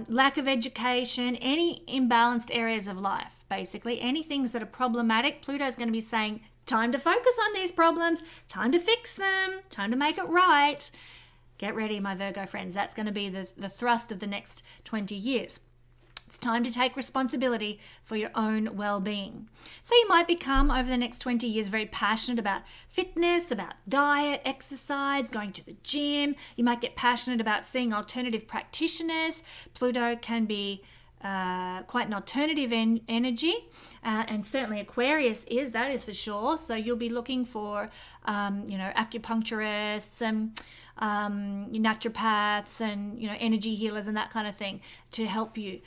lack of education, any imbalanced areas of life, basically. Any things that are problematic, Pluto's going to be saying, time to focus on these problems, time to fix them, time to make it right. Get ready, my Virgo friends. That's going to be the thrust of the next 20 years. It's time to take responsibility for your own well-being. So you might become, over the next 20 years, very passionate about fitness, about diet, exercise, going to the gym. You might get passionate about seeing alternative practitioners. Pluto can be quite an alternative energy, and certainly Aquarius that is for sure. So you'll be looking for, acupuncturists and naturopaths and energy healers and that kind of thing to help you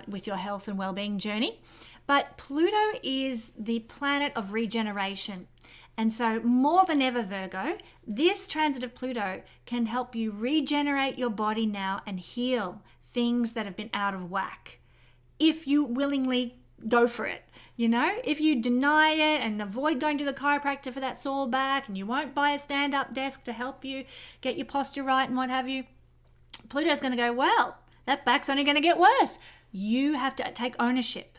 with your health and well-being journey. But Pluto is the planet of regeneration, and so more than ever, Virgo, this transit of Pluto can help you regenerate your body now and heal things that have been out of whack, if you willingly go for it. If you deny it and avoid going to the chiropractor for that sore back, and you won't buy a stand-up desk to help you get your posture right and what have you, Pluto's going to go, well, that back's only going to get worse. You have to take ownership.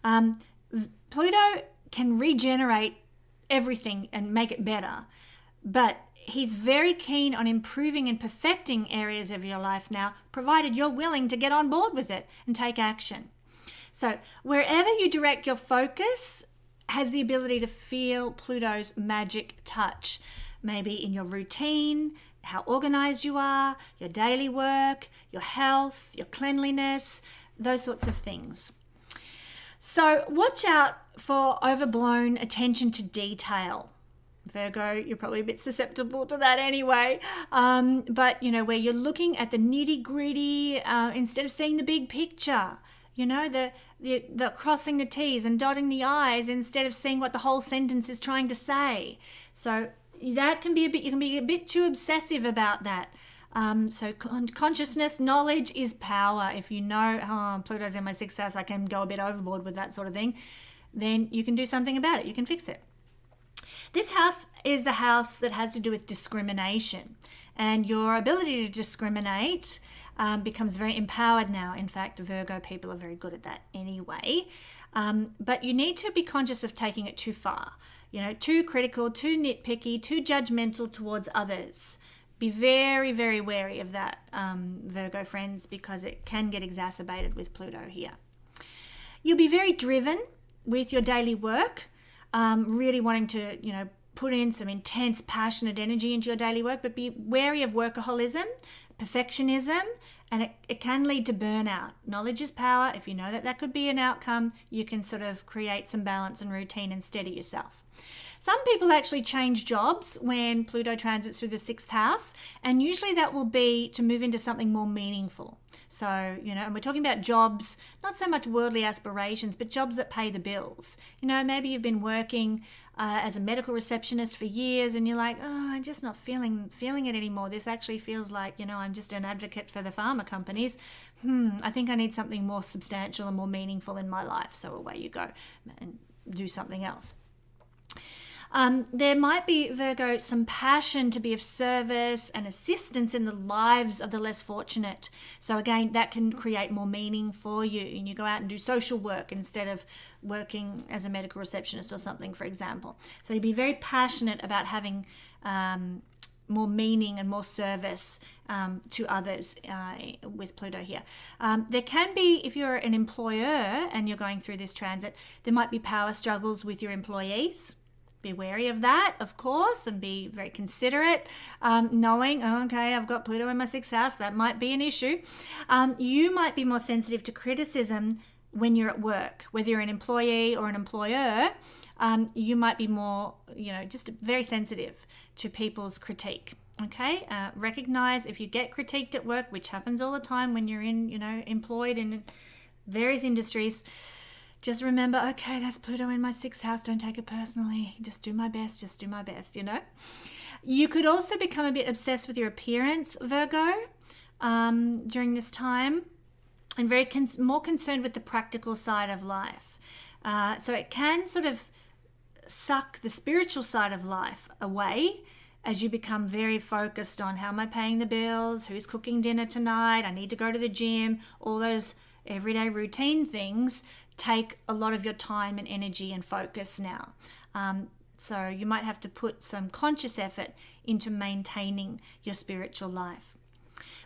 Pluto can regenerate everything and make it better, but he's very keen on improving and perfecting areas of your life now, provided you're willing to get on board with it and take action. So wherever you direct your focus has the ability to feel Pluto's magic touch, maybe in your routine, how organized you are, your daily work, your health, your cleanliness, those sorts of things. So watch out for overblown attention to detail. Virgo, you're probably a bit susceptible to that anyway. But, where you're looking at the nitty gritty instead of seeing the big picture. The crossing the T's and dotting the I's instead of seeing what the whole sentence is trying to say. So that can be you can be a bit too obsessive about that. So consciousness, knowledge is power. If you know, Pluto's in my 6th house, I can go a bit overboard with that sort of thing, then you can do something about it. You can fix it. This house is the house that has to do with discrimination, and your ability to discriminate becomes very empowered now. In fact, Virgo people are very good at that anyway. But you need to be conscious of taking it too far. Too critical, too nitpicky, too judgmental towards others. Be very, very wary of that, Virgo friends, because it can get exacerbated with Pluto here. You'll be very driven with your daily work, really wanting to, put in some intense, passionate energy into your daily work, but be wary of workaholism, perfectionism, and it can lead to burnout. Knowledge is power. If you know that could be an outcome, you can sort of create some balance and routine and steady yourself. Some people actually change jobs when Pluto transits through the 6th house, and usually that will be to move into something more meaningful. So, and we're talking about jobs, not so much worldly aspirations, but jobs that pay the bills. Maybe you've been working as a medical receptionist for years and you're like, I'm just not feeling it anymore. This actually feels like, I'm just an advocate for the pharma companies. I think I need something more substantial and more meaningful in my life. So away you go and do something else. There might be, Virgo, some passion to be of service and assistance in the lives of the less fortunate. So again, that can create more meaning for you, and you go out and do social work instead of working as a medical receptionist or something, for example. So you'd be very passionate about having more meaning and more service to others with Pluto here. There can be, if you're an employer and you're going through this transit, there might be power struggles with your employees. Be wary of that, of course, and be very considerate, knowing, okay, I've got Pluto in my 6th house, that might be an issue. You might be more sensitive to criticism when you're at work, whether you're an employee or an employer. You might be more, just very sensitive to people's critique. Okay, recognize if you get critiqued at work, which happens all the time when you're in, employed in various industries. Just remember, okay, that's Pluto in my 6th house. Don't take it personally. Just do my best. You could also become a bit obsessed with your appearance, Virgo, during this time, and very more concerned with the practical side of life. So it can sort of suck the spiritual side of life away as you become very focused on how am I paying the bills, who's cooking dinner tonight, I need to go to the gym, all those everyday routine things take a lot of your time and energy and focus now. So you might have to put some conscious effort into maintaining your spiritual life.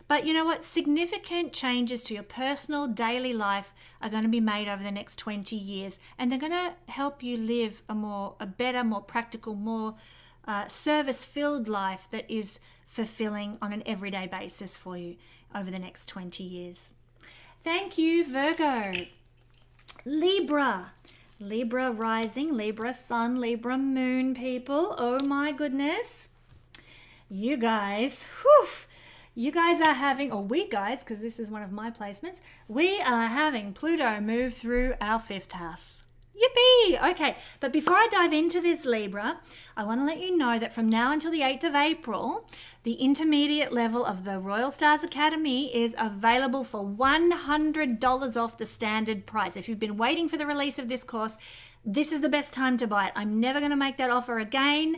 But you know what? Significant changes to your personal daily life are going to be made over the next 20 years, and they're going to help you live a better, more practical, more service-filled life that is fulfilling on an everyday basis for you over the next 20 years. Thank you, Virgo. Libra rising, Libra sun, Libra moon, people. Oh my goodness. You guys, you guys are having, or we guys, because this is one of my placements, we are having Pluto move through our 5th house. Yippee! Okay, but before I dive into this, Libra, I want to let you know that from now until the 8th of April, the intermediate level of the Royal Stars Academy is available for $100 off the standard price. If you've been waiting for the release of this course, this is the best time to buy it. I'm never going to make that offer again.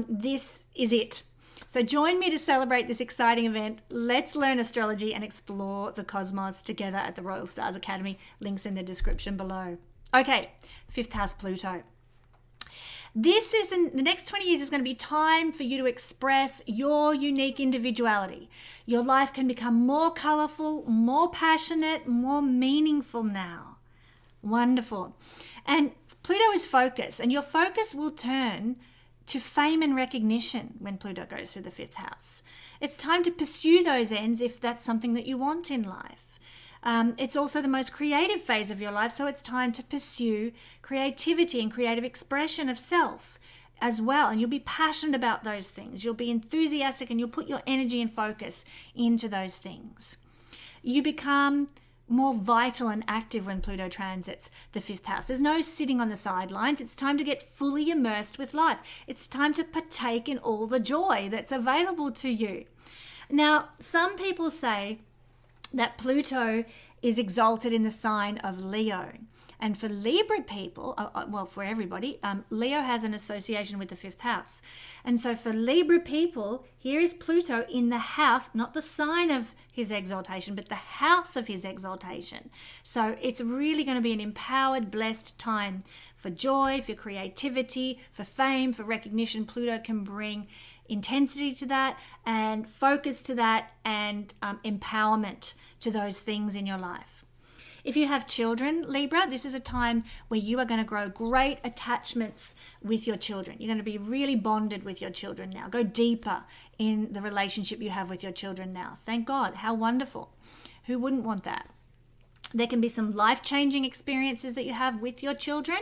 This is it. So join me to celebrate this exciting event. Let's learn astrology and explore the cosmos together at the Royal Stars Academy. Links in the description below. Okay, 5th house Pluto. This is the next 20 years is going to be time for you to express your unique individuality. Your life can become more colorful, more passionate, more meaningful now. Wonderful. And Pluto is focus, and your focus will turn to fame and recognition when Pluto goes through the 5th house. It's time to pursue those ends if that's something that you want in life. It's also the most creative phase of your life, so it's time to pursue creativity and creative expression of self as well. And you'll be passionate about those things. You'll be enthusiastic and you'll put your energy and focus into those things. You become more vital and active when Pluto transits the 5th house. There's no sitting on the sidelines. It's time to get fully immersed with life. It's time to partake in all the joy that's available to you. Now, some people say that Pluto is exalted in the sign of Leo. And for Libra people, well, for everybody, Leo has an association with the 5th house. And so for Libra people, here is Pluto in the house, not the sign of his exaltation, but the house of his exaltation. So it's really going to be an empowered, blessed time for joy, for creativity, for fame, for recognition. Pluto can bring intensity to that and focus to that and empowerment to those things in your life. If you have children, Libra, this is a time where you are going to grow great attachments with your children. You're going to be really bonded with your children now. Go deeper in the relationship you have with your children now. Thank God. How wonderful. Who wouldn't want that? There can be some life-changing experiences that you have with your children,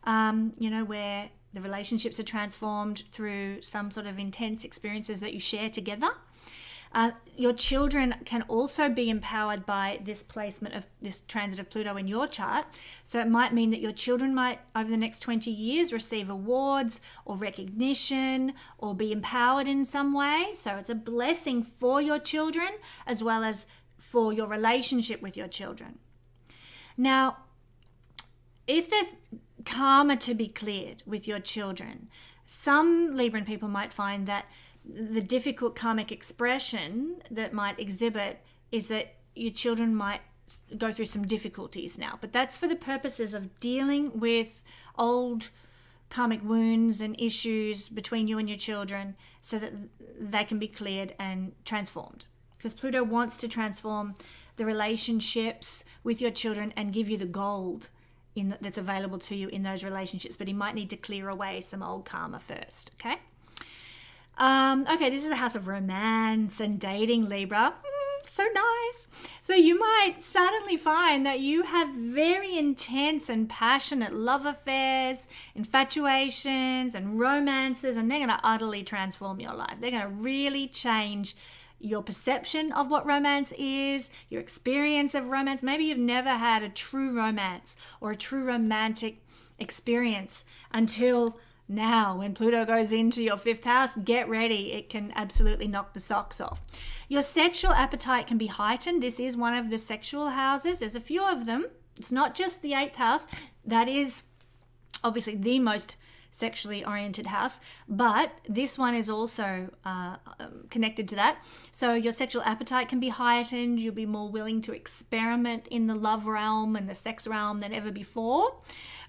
where the relationships are transformed through some sort of intense experiences that you share together. Your children can also be empowered by this placement of this transit of Pluto in your chart. So it might mean that your children might, over the next 20 years, receive awards or recognition or be empowered in some way. So it's a blessing for your children as well as for your relationship with your children. Now, if there's karma to be cleared with your children, some Libran people might find that the difficult karmic expression that might exhibit is that your children might go through some difficulties now. But that's for the purposes of dealing with old karmic wounds and issues between you and your children so that they can be cleared and transformed. Because Pluto wants to transform the relationships with your children and give you the gold that's available to you in those relationships. But he might need to clear away some old karma first, okay? Okay, this is the house of romance and dating, Libra. So nice. So you might suddenly find that you have very intense and passionate love affairs, infatuations and romances, and they're going to utterly transform your life. They're going to really change your perception of what romance is, your experience of romance. Maybe you've never had a true romance or a true romantic experience until now. When Pluto goes into your 5th house, get ready. It can absolutely knock the socks off. Your sexual appetite can be heightened. This is one of the sexual houses. There's a few of them. It's not just the 8th house. That is obviously the most sexually oriented house, but this one is also connected to that. So your sexual appetite can be heightened. You'll be more willing to experiment in the love realm and the sex realm than ever before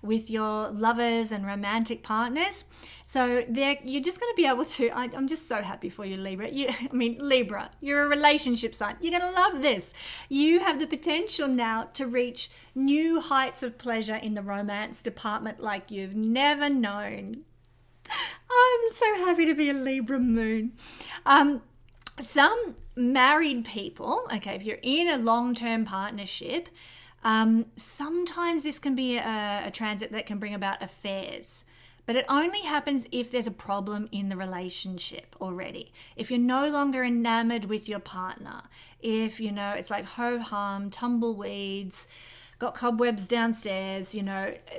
with your lovers and romantic partners. So you're just going to be able to, I'm just so happy for you, Libra. Libra, you're a relationship sign. You're going to love this. You have the potential now to reach new heights of pleasure in the romance department like you've never known. I'm so happy to be a Libra moon. Some married people, okay, if you're in a long-term partnership, sometimes this can be a transit that can bring about affairs. But it only happens if there's a problem in the relationship already. If you're no longer enamored with your partner, if, it's like ho-hum, tumbleweeds, got cobwebs downstairs,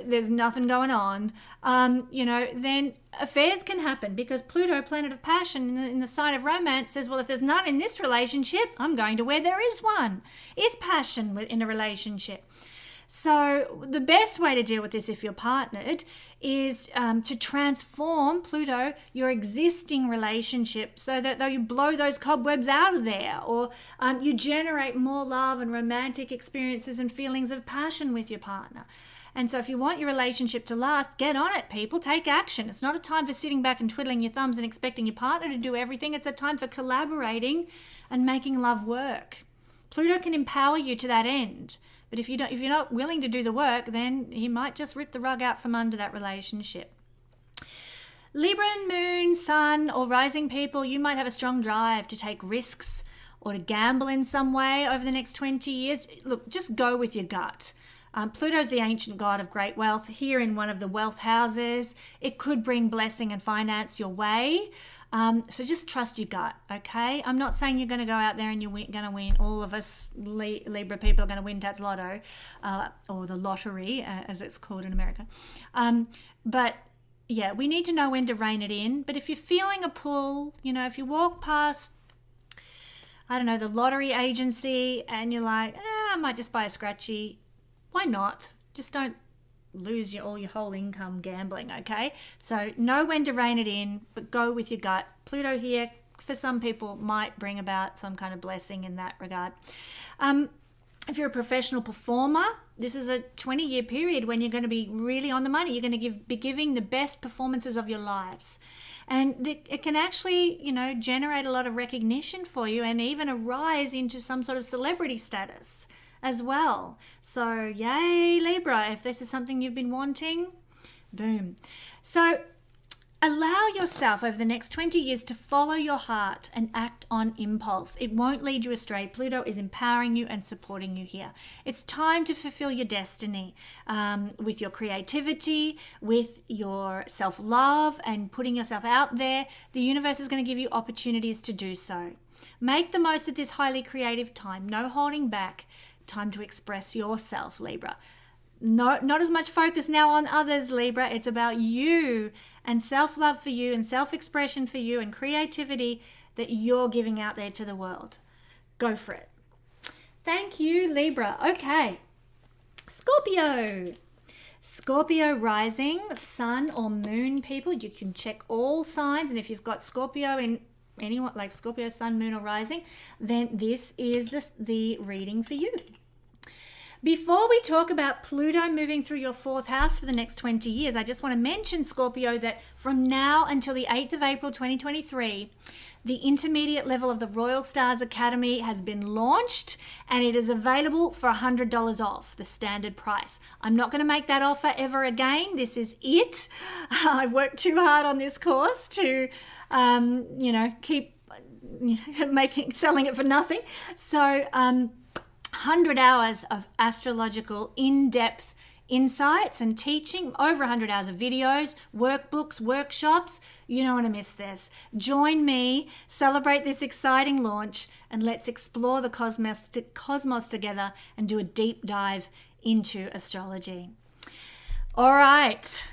there's nothing going on, then affairs can happen because Pluto, planet of passion in the sign of romance, says, well, if there's none in this relationship, I'm going to where there is one. Is passion in a relationship. So the best way to deal with this if you're partnered is to transform, Pluto, your existing relationship so that though you blow those cobwebs out of there, or you generate more love and romantic experiences and feelings of passion with your partner. And so if you want your relationship to last, get on it, people. Take action. It's not a time for sitting back and twiddling your thumbs and expecting your partner to do everything. It's a time for collaborating and making love work. Pluto can empower you to that end. But if you're not willing to do the work, then he might just rip the rug out from under that relationship. Libra and Moon, Sun, or rising people, you might have a strong drive to take risks or to gamble in some way over the next 20 years, look, just go with your gut. Pluto's the ancient god of great wealth here in one of the wealth houses. It could bring blessing and finance your way. So just trust your gut, okay? I'm not saying you're going to go out there and you're going to win. All of us Libra people are going to win Tats Lotto, or the lottery, as it's called in America. But yeah, we need to know when to rein it in. But if you're feeling a pull, if you walk past, I don't know, the lottery agency and you're like, I might just buy a scratchy, why not? Just don't lose all your whole income gambling, okay? So know when to rein it in, but go with your gut. Pluto here, for some people, might bring about some kind of blessing in that regard. If you're a professional performer, this is a 20-year period when you're going to be really on the money. You're going to be giving the best performances of your lives. And it can actually, generate a lot of recognition for you and even a rise into some sort of celebrity status as well. So yay, Libra, if this is something you've been wanting, boom. So allow yourself over the next 20 years to follow your heart and act on impulse. It won't lead you astray. Pluto is empowering you and supporting you here. It's time to fulfill your destiny with your creativity, with your self-love and putting yourself out there. The universe is going to give you opportunities to do so. Make the most of this highly creative time. No holding back. Time to express yourself, Libra. Not as much focus now on others, Libra. It's about you and self-love for you and self-expression for you and creativity that you're giving out there to the world. Go for it. Thank you, Libra. Okay. Scorpio. Scorpio rising, sun or moon people. You can check all signs. And if you've got Scorpio in anyone like Scorpio, sun, moon or rising, then this is the reading for you. Before we talk about Pluto moving through your fourth house for the next 20 years, I just want to mention, Scorpio, that from now until the 8th of April 2023, the intermediate level of the Royal Stars Academy has been launched and it is available for $100 off the standard price. I'm not going to make that offer ever again. This is it. I've worked too hard on this course to, keep selling it for nothing. So, 100 hours of astrological in-depth insights and teaching, over 100 hours of videos, workbooks, workshops. You don't want to miss this. Join me, celebrate this exciting launch, and let's explore the cosmos together and do a deep dive into astrology. All right.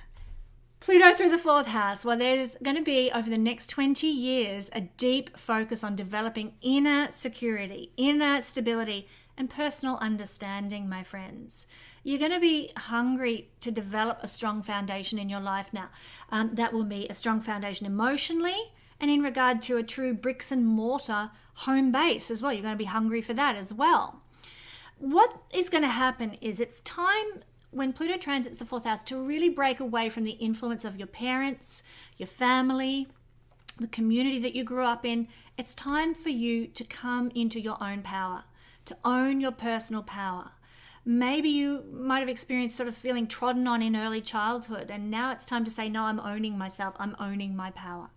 Pluto through the fourth house. Well, there's going to be, over the next 20 years, a deep focus on developing inner security, inner stability, and personal understanding, my friends. You're going to be hungry to develop a strong foundation in your life now. That will be a strong foundation emotionally and in regard to a true bricks and mortar home base as well. You're going to be hungry for that as well. What is going to happen is it's time, when Pluto transits the fourth house, to really break away from the influence of your parents, your family, the community that you grew up in. It's time for you to come into your own power, to own your personal power. Maybe you might have experienced sort of feeling trodden on in early childhood, and now it's time to say, no, I'm owning myself, I'm owning my power.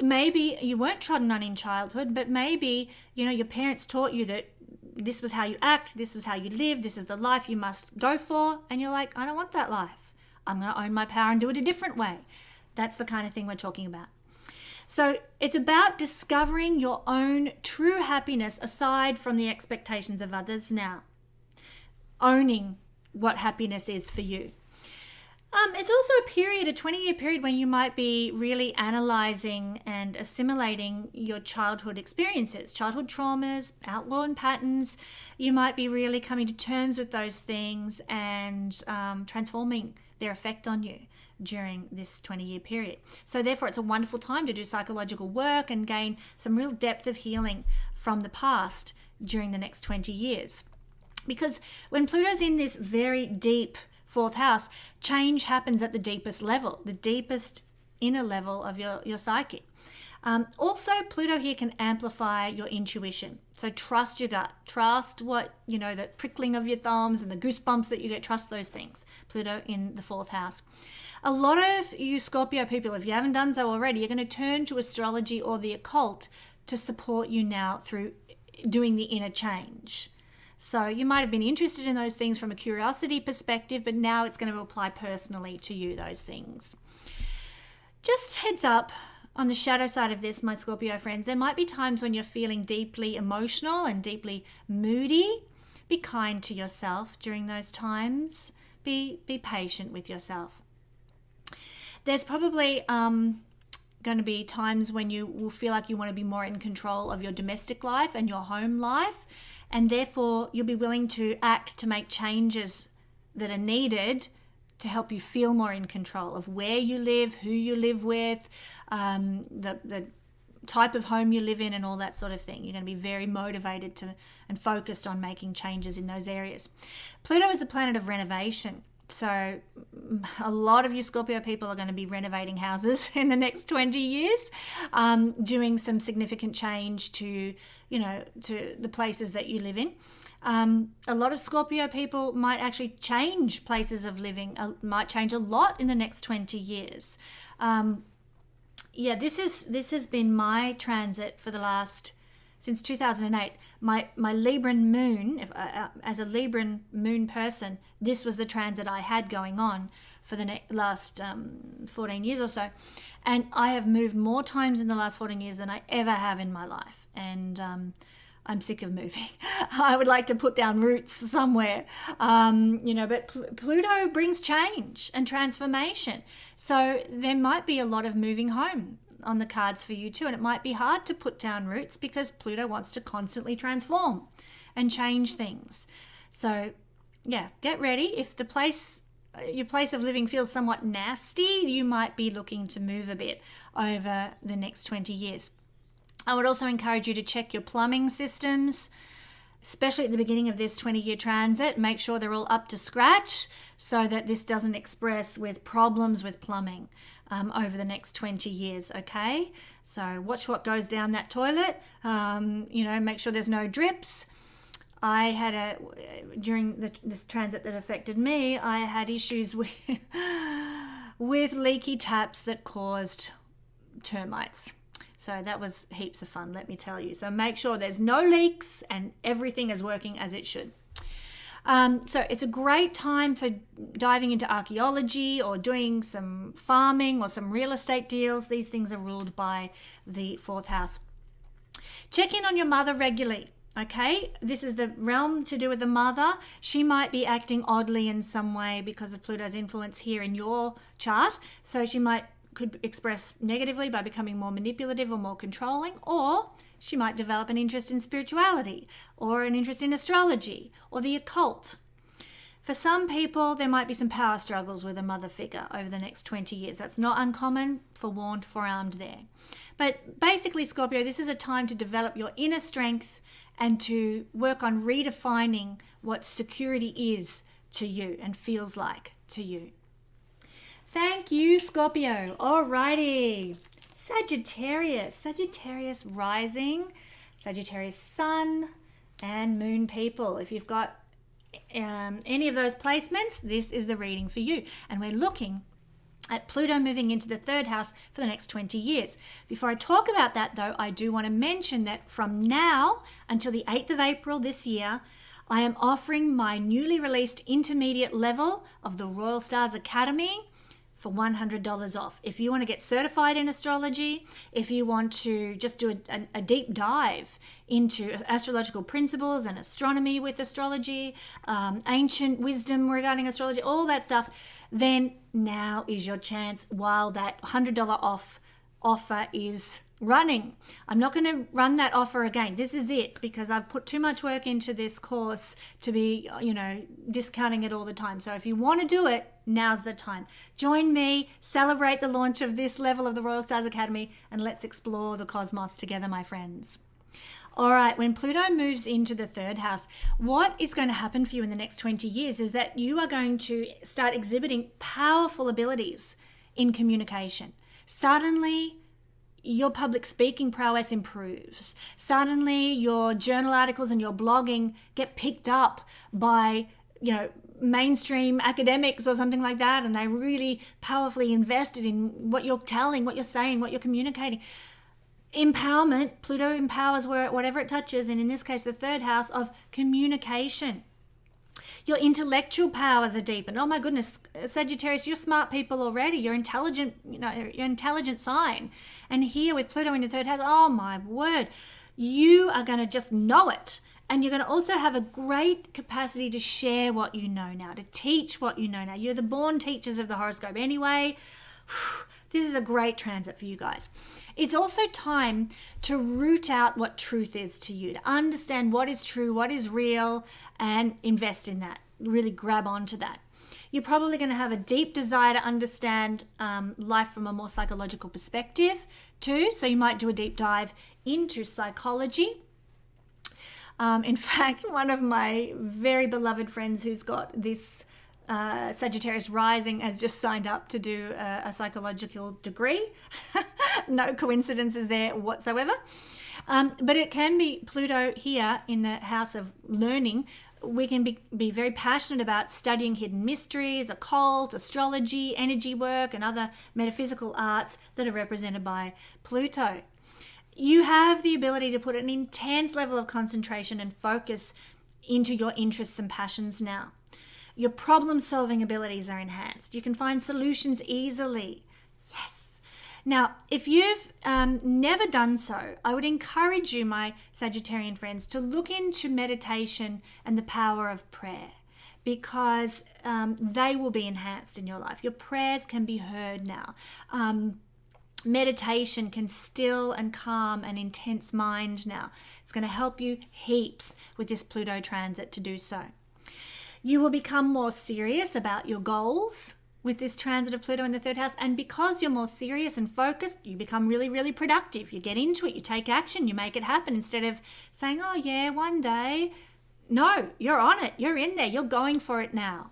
Maybe you weren't trodden on in childhood, but maybe, your parents taught you that this was how you act, this was how you live, this is the life you must go for, and you're like, I don't want that life. I'm going to own my power and do it a different way. That's the kind of thing we're talking about. So it's about discovering your own true happiness aside from the expectations of others now. Owning what happiness is for you. It's also a 20-year period when you might be really analyzing and assimilating your childhood experiences, childhood traumas, outworn patterns. You might be really coming to terms with those things and transforming their effect on you during this 20-year period. So therefore, it's a wonderful time to do psychological work and gain some real depth of healing from the past during the next 20 years. Because when Pluto's in this very deep fourth house, change happens at the deepest level, the deepest inner level of your psyche. Also, Pluto here can amplify your intuition. So trust your gut. Trust what, the prickling of your thumbs and the goosebumps that you get. Trust those things. Pluto in the fourth house. A lot of you Scorpio people, if you haven't done so already, you're going to turn to astrology or the occult to support you now through doing the inner change. So you might have been interested in those things from a curiosity perspective, but now it's going to apply personally to you, those things. Just heads up, on the shadow side of this, my Scorpio friends, there might be times when you're feeling deeply emotional and deeply moody. Be kind to yourself during those times. Be patient with yourself. There's probably going to be times when you will feel like you want to be more in control of your domestic life and your home life, and therefore you'll be willing to act to make changes that are needed to help you feel more in control of where you live, who you live with, the type of home you live in, and all that sort of thing. You're going to be very motivated and focused on making changes in those areas. Pluto is the planet of renovation. So a lot of you Scorpio people are going to be renovating houses in the next 20 years, doing some significant change to the places that you live in. A lot of Scorpio people might actually change places of living, might change a lot in the next 20 years. This has been my transit for the last, since 2008. My Libran moon, as a Libran moon person, this was the transit I had going on for the last 14 years or so. And I have moved more times in the last 14 years than I ever have in my life. And I'm sick of moving. I would like to put down roots somewhere, but Pluto brings change and transformation. So there might be a lot of moving home on the cards for you too. And it might be hard to put down roots because Pluto wants to constantly transform and change things. So yeah, get ready. If your place of living feels somewhat nasty, you might be looking to move a bit over the next 20 years. I would also encourage you to check your plumbing systems, especially at the beginning of this 20-year transit. Make sure they're all up to scratch so that this doesn't express with problems with plumbing over the next 20 years, okay? So watch what goes down that toilet. Make sure there's no drips. I had during this transit that affected me, I had issues with leaky taps that caused termites. So that was heaps of fun, let me tell you. So make sure there's no leaks and everything is working as it should. So it's a great time for diving into archaeology or doing some farming or some real estate deals. These things are ruled by the 4th house. Check in on your mother regularly. Okay, this is the realm to do with the mother. She might be acting oddly in some way because of Pluto's influence here in your chart. So she could express negatively by becoming more manipulative or more controlling, or she might develop an interest in spirituality or an interest in astrology or the occult. For some people, there might be some power struggles with a mother figure over the next 20 years. That's not uncommon, forewarned, forearmed there. But basically, Scorpio, this is a time to develop your inner strength and to work on redefining what security is to you and feels like to you. Thank you, Scorpio. Alrighty. Sagittarius rising, Sagittarius sun, and moon people. If you've got any of those placements, this is the reading for you. And we're looking at Pluto moving into the 3rd house for the next 20 years. Before I talk about that, though, I do want to mention that from now until the 8th of April this year, I am offering my newly released intermediate level of the Royal Stars Academy for $100 off. If you want to get certified in astrology, if you want to just do a deep dive into astrological principles and astronomy with astrology, ancient wisdom regarding astrology, all that stuff, then now is your chance while that $100 off offer is running. I'm not going to run that offer again. This is it, because I've put too much work into this course to be, discounting it all the time. So if you want to do it, now's the time. Join me, celebrate the launch of this level of the Royal Stars Academy, and let's explore the cosmos together, my friends. All right, when Pluto moves into the 3rd house, what is going to happen for you in the next 20 years is that you are going to start exhibiting powerful abilities in communication. Suddenly, your public speaking prowess improves. Suddenly, your journal articles and your blogging get picked up by, mainstream academics or something like that, and they really powerfully invested in what you're telling, what you're saying, what you're communicating. Empowerment, Pluto empowers whatever it touches, and in this case, the third house of communication. Your intellectual powers are deepened. Oh my goodness, Sagittarius, you're smart people already. You're intelligent, you're intelligent sign. And here with Pluto in the third house, oh my word, you are going to just know it. And you're going to also have a great capacity to share what you know now, to teach what you know now. You're the born teachers of the horoscope anyway. This is a great transit for you guys. It's also time to root out what truth is to you, to understand what is true, what is real, and invest in that. Really grab onto that. You're probably going to have a deep desire to understand life from a more psychological perspective too. So you might do a deep dive into psychology. In fact, one of my very beloved friends who's got this Sagittarius rising has just signed up to do a psychological degree. No coincidences there whatsoever. But it can be Pluto here in the house of learning. We can be very passionate about studying hidden mysteries, occult, astrology, energy work, and other metaphysical arts that are represented by Pluto. You have the ability to put an intense level of concentration and focus into your interests and passions now. Your problem-solving abilities are enhanced. You can find solutions easily. Yes. Now, if you've never done so, I would encourage you, my Sagittarian friends, to look into meditation and the power of prayer, because they will be enhanced in your life. Your prayers can be heard now. Meditation can still and calm an intense mind now. It's going to help you heaps with this Pluto transit to do so. You will become more serious about your goals with this transit of Pluto in the third house. And because you're more serious and focused, you become really, really productive. You get into it, you take action, you make it happen instead of saying, oh yeah, one day. No, you're on it. You're in there. You're going for it now.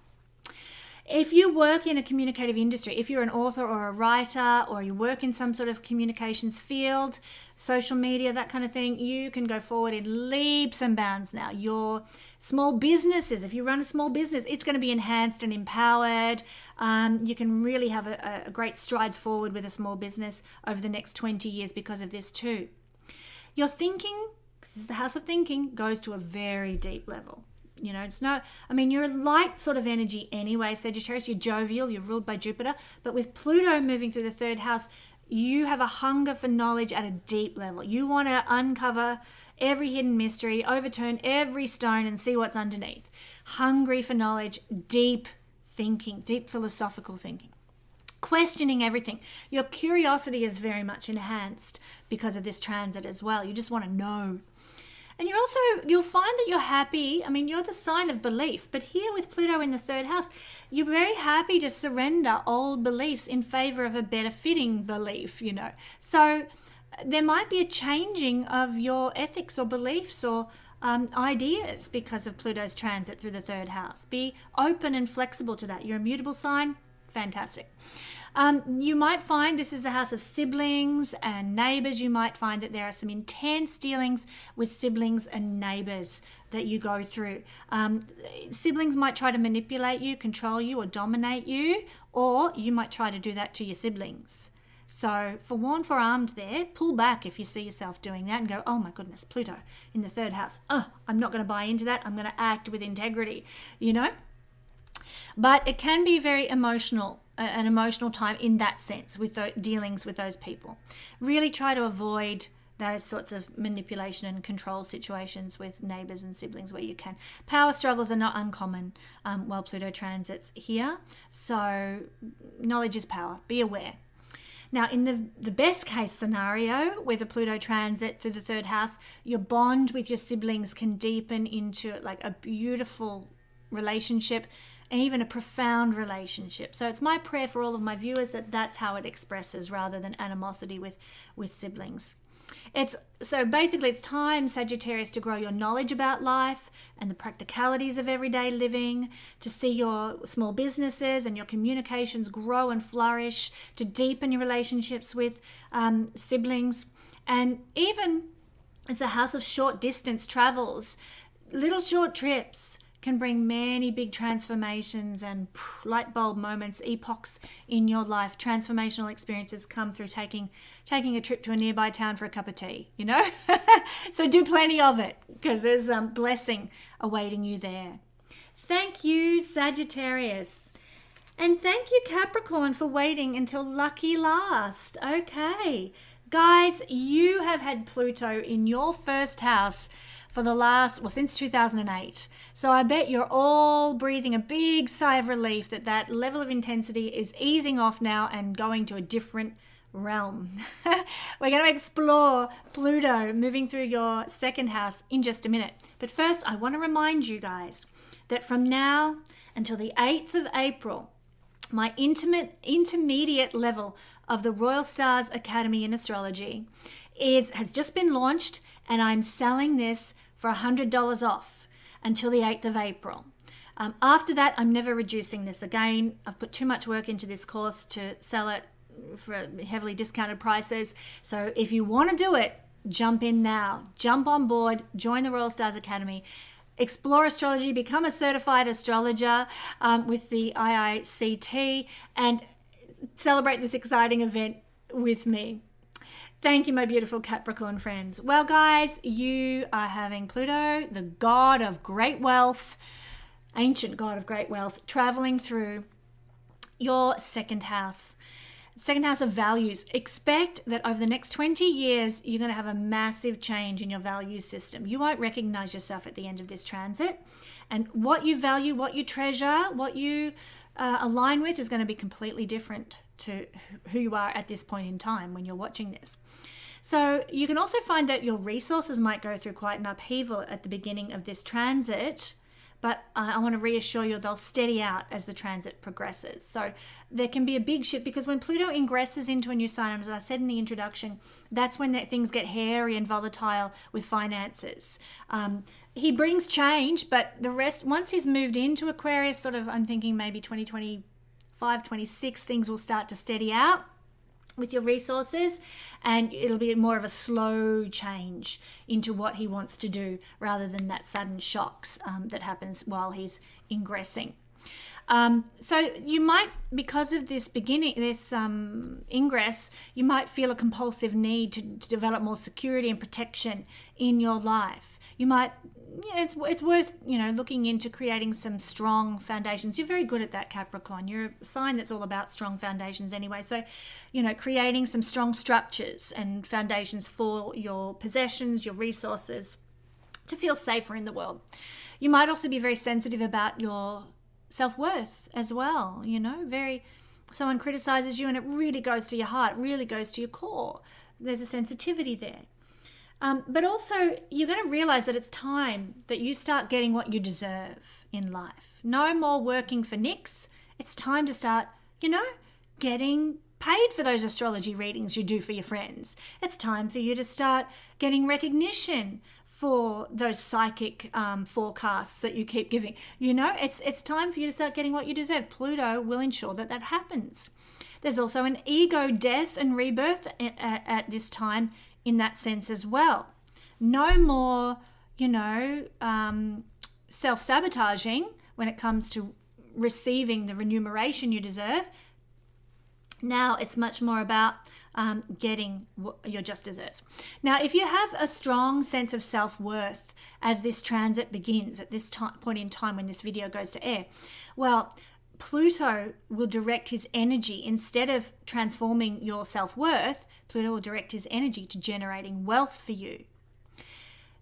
If you work in a communicative industry, if you're an author or a writer, or you work in some sort of communications field, social media, that kind of thing, you can go forward in leaps and bounds now. Your small businesses, if you run a small business, it's going to be enhanced and empowered. You can really have a great strides forward with a small business over the next 20 years because of this too. Your thinking, this is the house of thinking, goes to a very deep level. You know, it's not, I mean, you're a light sort of energy anyway, Sagittarius, you're jovial, you're ruled by Jupiter, but with Pluto moving through the third house, you have a hunger for knowledge at a deep level. You want to uncover every hidden mystery, overturn every stone and see what's underneath. Hungry for knowledge, deep thinking, deep philosophical thinking. Questioning everything. Your curiosity is very much enhanced because of this transit as well. You just want to know. And you'll find that you're happy. I mean, you're the sign of belief. But here with Pluto in the third house, you're very happy to surrender old beliefs in favor of a better fitting belief, you know. So there might be a changing of your ethics or beliefs or ideas because of Pluto's transit through the third house. Be open and flexible to that. You're a mutable sign. Fantastic. You might find this is the house of siblings and neighbors. You might find that there are some intense dealings with siblings and neighbors that you go through. Siblings might try to manipulate you, control you, or dominate you, or you might try to do that to your siblings. So forewarned, forearmed there. Pull back if you see yourself doing that and go, oh my goodness, Pluto in the third house. Oh, I'm not going to buy into that. I'm going to act with integrity, you know. But it can be very emotional, an emotional time in that sense with the dealings with those people. Really try to avoid those sorts of manipulation and control situations with neighbours and siblings where you can. Power struggles are not uncommon while Pluto transits here. So knowledge is power. Be aware. Now, in the best case scenario with a Pluto transit through the third house, your bond with your siblings can deepen into like a beautiful relationship and even a profound relationship. So it's my prayer for all of my viewers that that's how it expresses rather than animosity with siblings. So basically it's time, Sagittarius, to grow your knowledge about life and the practicalities of everyday living, to see your small businesses and your communications grow and flourish, to deepen your relationships with siblings, and even as a house of short distance travels, little short trips can bring many big transformations and light bulb moments, epochs in your life. Transformational experiences come through taking a trip to a nearby town for a cup of tea, you know? So do plenty of it, because there's blessing awaiting you there. Thank you, Sagittarius. And thank you, Capricorn, for waiting until lucky last. Okay. Guys, you have had Pluto in your first house for since 2008. So I bet you're all breathing a big sigh of relief that level of intensity is easing off now and going to a different realm. We're going to explore Pluto moving through your second house in just a minute. But first, I want to remind you guys that from now until the 8th of April, my intermediate level of the Royal Stars Academy in Astrology has just been launched, and I'm selling this for $100 off until the 8th of April. After that, I'm never reducing this again. I've put too much work into this course to sell it for heavily discounted prices. So if you want to do it, jump in now. Jump on board, join the Royal Stars Academy. Explore astrology, become a certified astrologer with the IICT, and celebrate this exciting event with me. Thank you, my beautiful Capricorn friends. Well, guys, you are having Pluto, the god of great wealth, ancient god of great wealth, traveling through your second house of values. Expect that over the next 20 years, you're going to have a massive change in your value system. You won't recognize yourself at the end of this transit. And what you value, what you treasure, what you align with is going to be completely different to who you are at this point in time when you're watching this. So you can also find that your resources might go through quite an upheaval at the beginning of this transit, but I want to reassure you they'll steady out as the transit progresses. So there can be a big shift, because when Pluto ingresses into a new sign, as I said in the introduction, that's when things get hairy and volatile with finances. He brings change, but the rest, once he's moved into Aquarius, sort of, I'm thinking maybe 2025, 26, things will start to steady out with your resources, and it'll be more of a slow change into what he wants to do rather than that sudden shocks that happens while he's ingressing. So you might, because of this ingress, you might feel a compulsive need to develop more security and protection in your life. You might, it's worth, looking into creating some strong foundations. You're very good at that, Capricorn. You're a sign that's all about strong foundations anyway. So, creating some strong structures and foundations for your possessions, your resources, to feel safer in the world. You might also be very sensitive about your self-worth as well. Someone criticizes you and it really goes to your heart, really goes to your core. There's a sensitivity there. But also, you're going to realize that it's time that you start getting what you deserve in life. No more working for nicks. It's time to start, getting paid for those astrology readings you do for your friends. It's time for you to start getting recognition for those psychic forecasts that you keep giving. It's time for you to start getting what you deserve. Pluto will ensure that happens. There's also an ego death and rebirth at this time in that sense as well. No more, self-sabotaging when it comes to receiving the remuneration you deserve. Now it's much more about getting your just desserts. Now, if you have a strong sense of self-worth as this transit begins at this point in time when this video goes to air, well, Pluto will direct his energy, instead of transforming your self-worth, Pluto will direct his energy to generating wealth for you.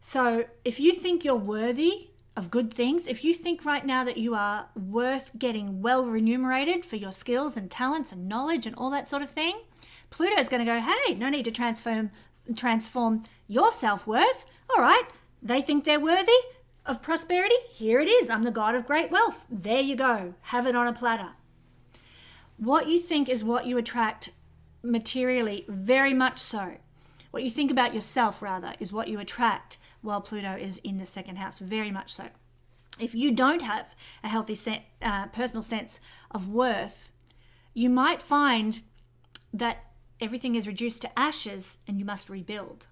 So if you think you're worthy of good things, if you think right now that you are worth getting well remunerated for your skills and talents and knowledge and all that sort of thing, Pluto's going to go, hey, no need to transform your self-worth. All right, they think they're worthy of prosperity. Here it is. I'm the god of great wealth. There you go. Have it on a platter. What you think is what you attract materially, very much so. What you think about yourself, rather, is what you attract while Pluto is in the second house, very much so. If you don't have a healthy personal sense of worth, you might find that everything is reduced to ashes and you must rebuild.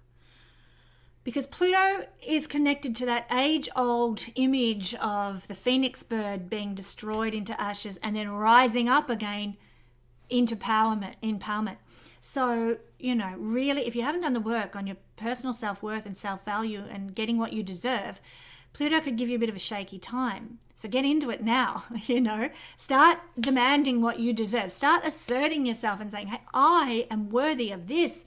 because Pluto is connected to that age-old image of the phoenix bird being destroyed into ashes and then rising up again into empowerment. So, really, if you haven't done the work on your personal self-worth and self-value and getting what you deserve, Pluto could give you a bit of a shaky time. So get into it now, Start demanding what you deserve. Start asserting yourself and saying, hey, I am worthy of this.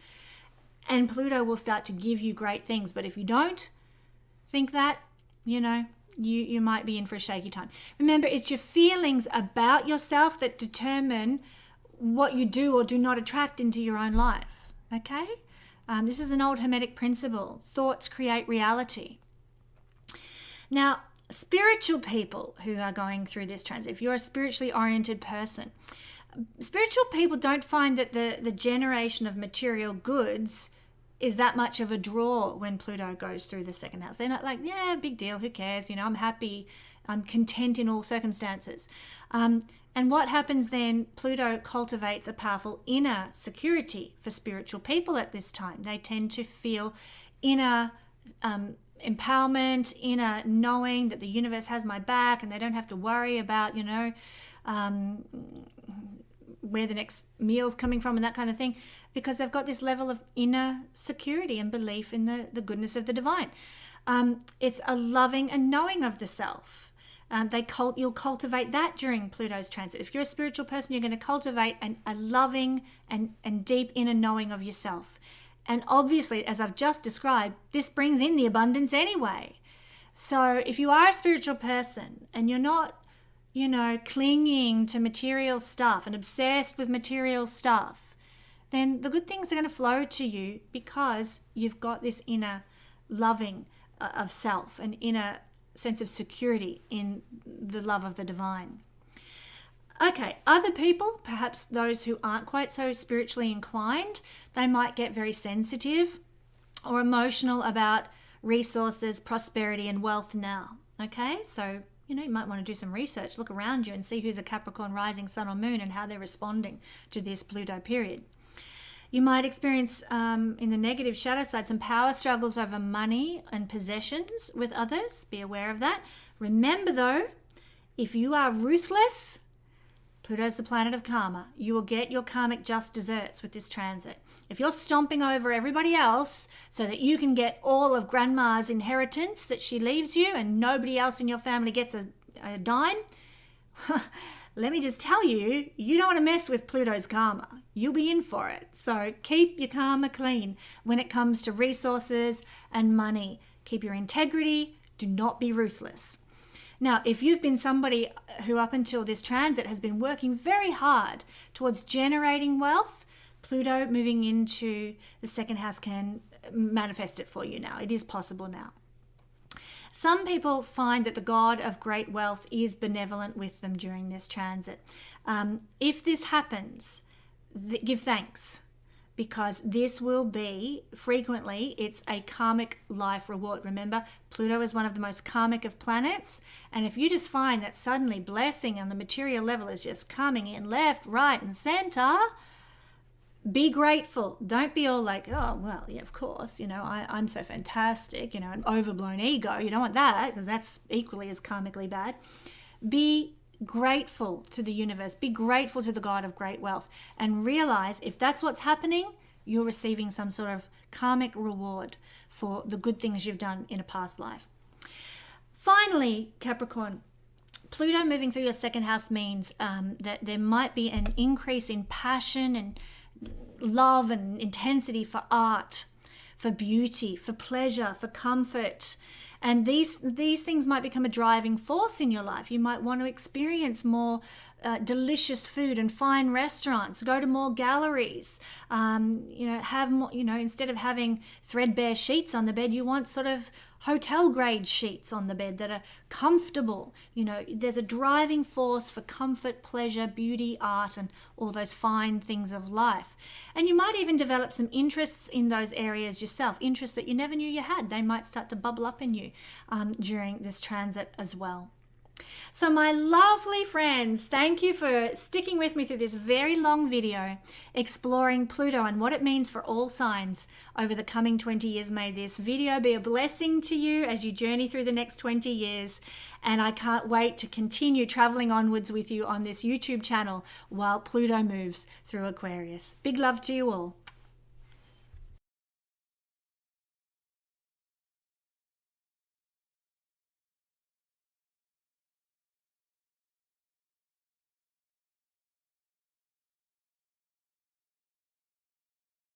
And Pluto will start to give you great things. But if you don't think that, you might be in for a shaky time. Remember, it's your feelings about yourself that determine what you do or do not attract into your own life, okay? This is an old Hermetic principle. Thoughts create reality. Now, spiritual people who are going through this transit, if you're a spiritually oriented person, spiritual people don't find that the generation of material goods is that much of a draw when Pluto goes through the second house. They're not like, yeah, big deal, who cares? I'm happy, I'm content in all circumstances. And what happens then, Pluto cultivates a powerful inner security for spiritual people at this time. They tend to feel inner empowerment, inner knowing that the universe has my back and they don't have to worry about, where the next meal's coming from and that kind of thing, because they've got this level of inner security and belief in the goodness of the divine. It's a loving and knowing of the self. You'll cultivate that during Pluto's transit. If you're a spiritual person, you're going to cultivate a loving and deep inner knowing of yourself. And obviously, as I've just described, this brings in the abundance anyway. So if you are a spiritual person and you're not, clinging to material stuff and obsessed with material stuff, then the good things are going to flow to you because you've got this inner loving of self, an inner sense of security in the love of the divine. Okay, other people, perhaps those who aren't quite so spiritually inclined, they might get very sensitive or emotional about resources, prosperity, and wealth now. Okay, so you might want to do some research, look around you and see who's a Capricorn rising sun or moon and how they're responding to this Pluto period. You might experience, in the negative shadow side, some power struggles over money and possessions with others. Be aware of that. Remember though, if you are ruthless, Pluto's the planet of karma. You will get your karmic just desserts with this transit. If you're stomping over everybody else so that you can get all of grandma's inheritance that she leaves you and nobody else in your family gets a dime, let me just tell you, you don't want to mess with Pluto's karma. You'll be in for it. So keep your karma clean when it comes to resources and money. Keep your integrity. Do not be ruthless. Now, if you've been somebody who up until this transit has been working very hard towards generating wealth, Pluto moving into the second house can manifest it for you now. It is possible now. Some people find that the God of great wealth is benevolent with them during this transit. If this happens, give thanks, because this will be, frequently, it's a karmic life reward. Remember, Pluto is one of the most karmic of planets, and if you just find that suddenly blessing on the material level is just coming in left, right, and center, be grateful. Don't be all like, oh, well, yeah, of course, I'm so fantastic, an overblown ego. You don't want that, because that's equally as karmically bad. Be grateful to the universe. Be grateful to the God of great wealth, and realize if that's what's happening, you're receiving some sort of karmic reward for the good things you've done in a past life. Finally, Capricorn, Pluto moving through your second house means that there might be an increase in passion and love and intensity for art, for beauty, for pleasure, for comfort. And these things might become a driving force in your life. You might want to experience more delicious food and fine restaurants, go to more galleries, have more, instead of having threadbare sheets on the bed, you want sort of hotel grade sheets on the bed that are comfortable. There's a driving force for comfort, pleasure, beauty, art, and all those fine things of life. And you might even develop some interests in those areas yourself, interests that you never knew you had. They might start to bubble up in you during this transit as well. So my lovely friends, thank you for sticking with me through this very long video exploring Pluto and what it means for all signs over the coming 20 years. May this video be a blessing to you as you journey through the next 20 years. And I can't wait to continue traveling onwards with you on this YouTube channel while Pluto moves through Aquarius. Big love to you all.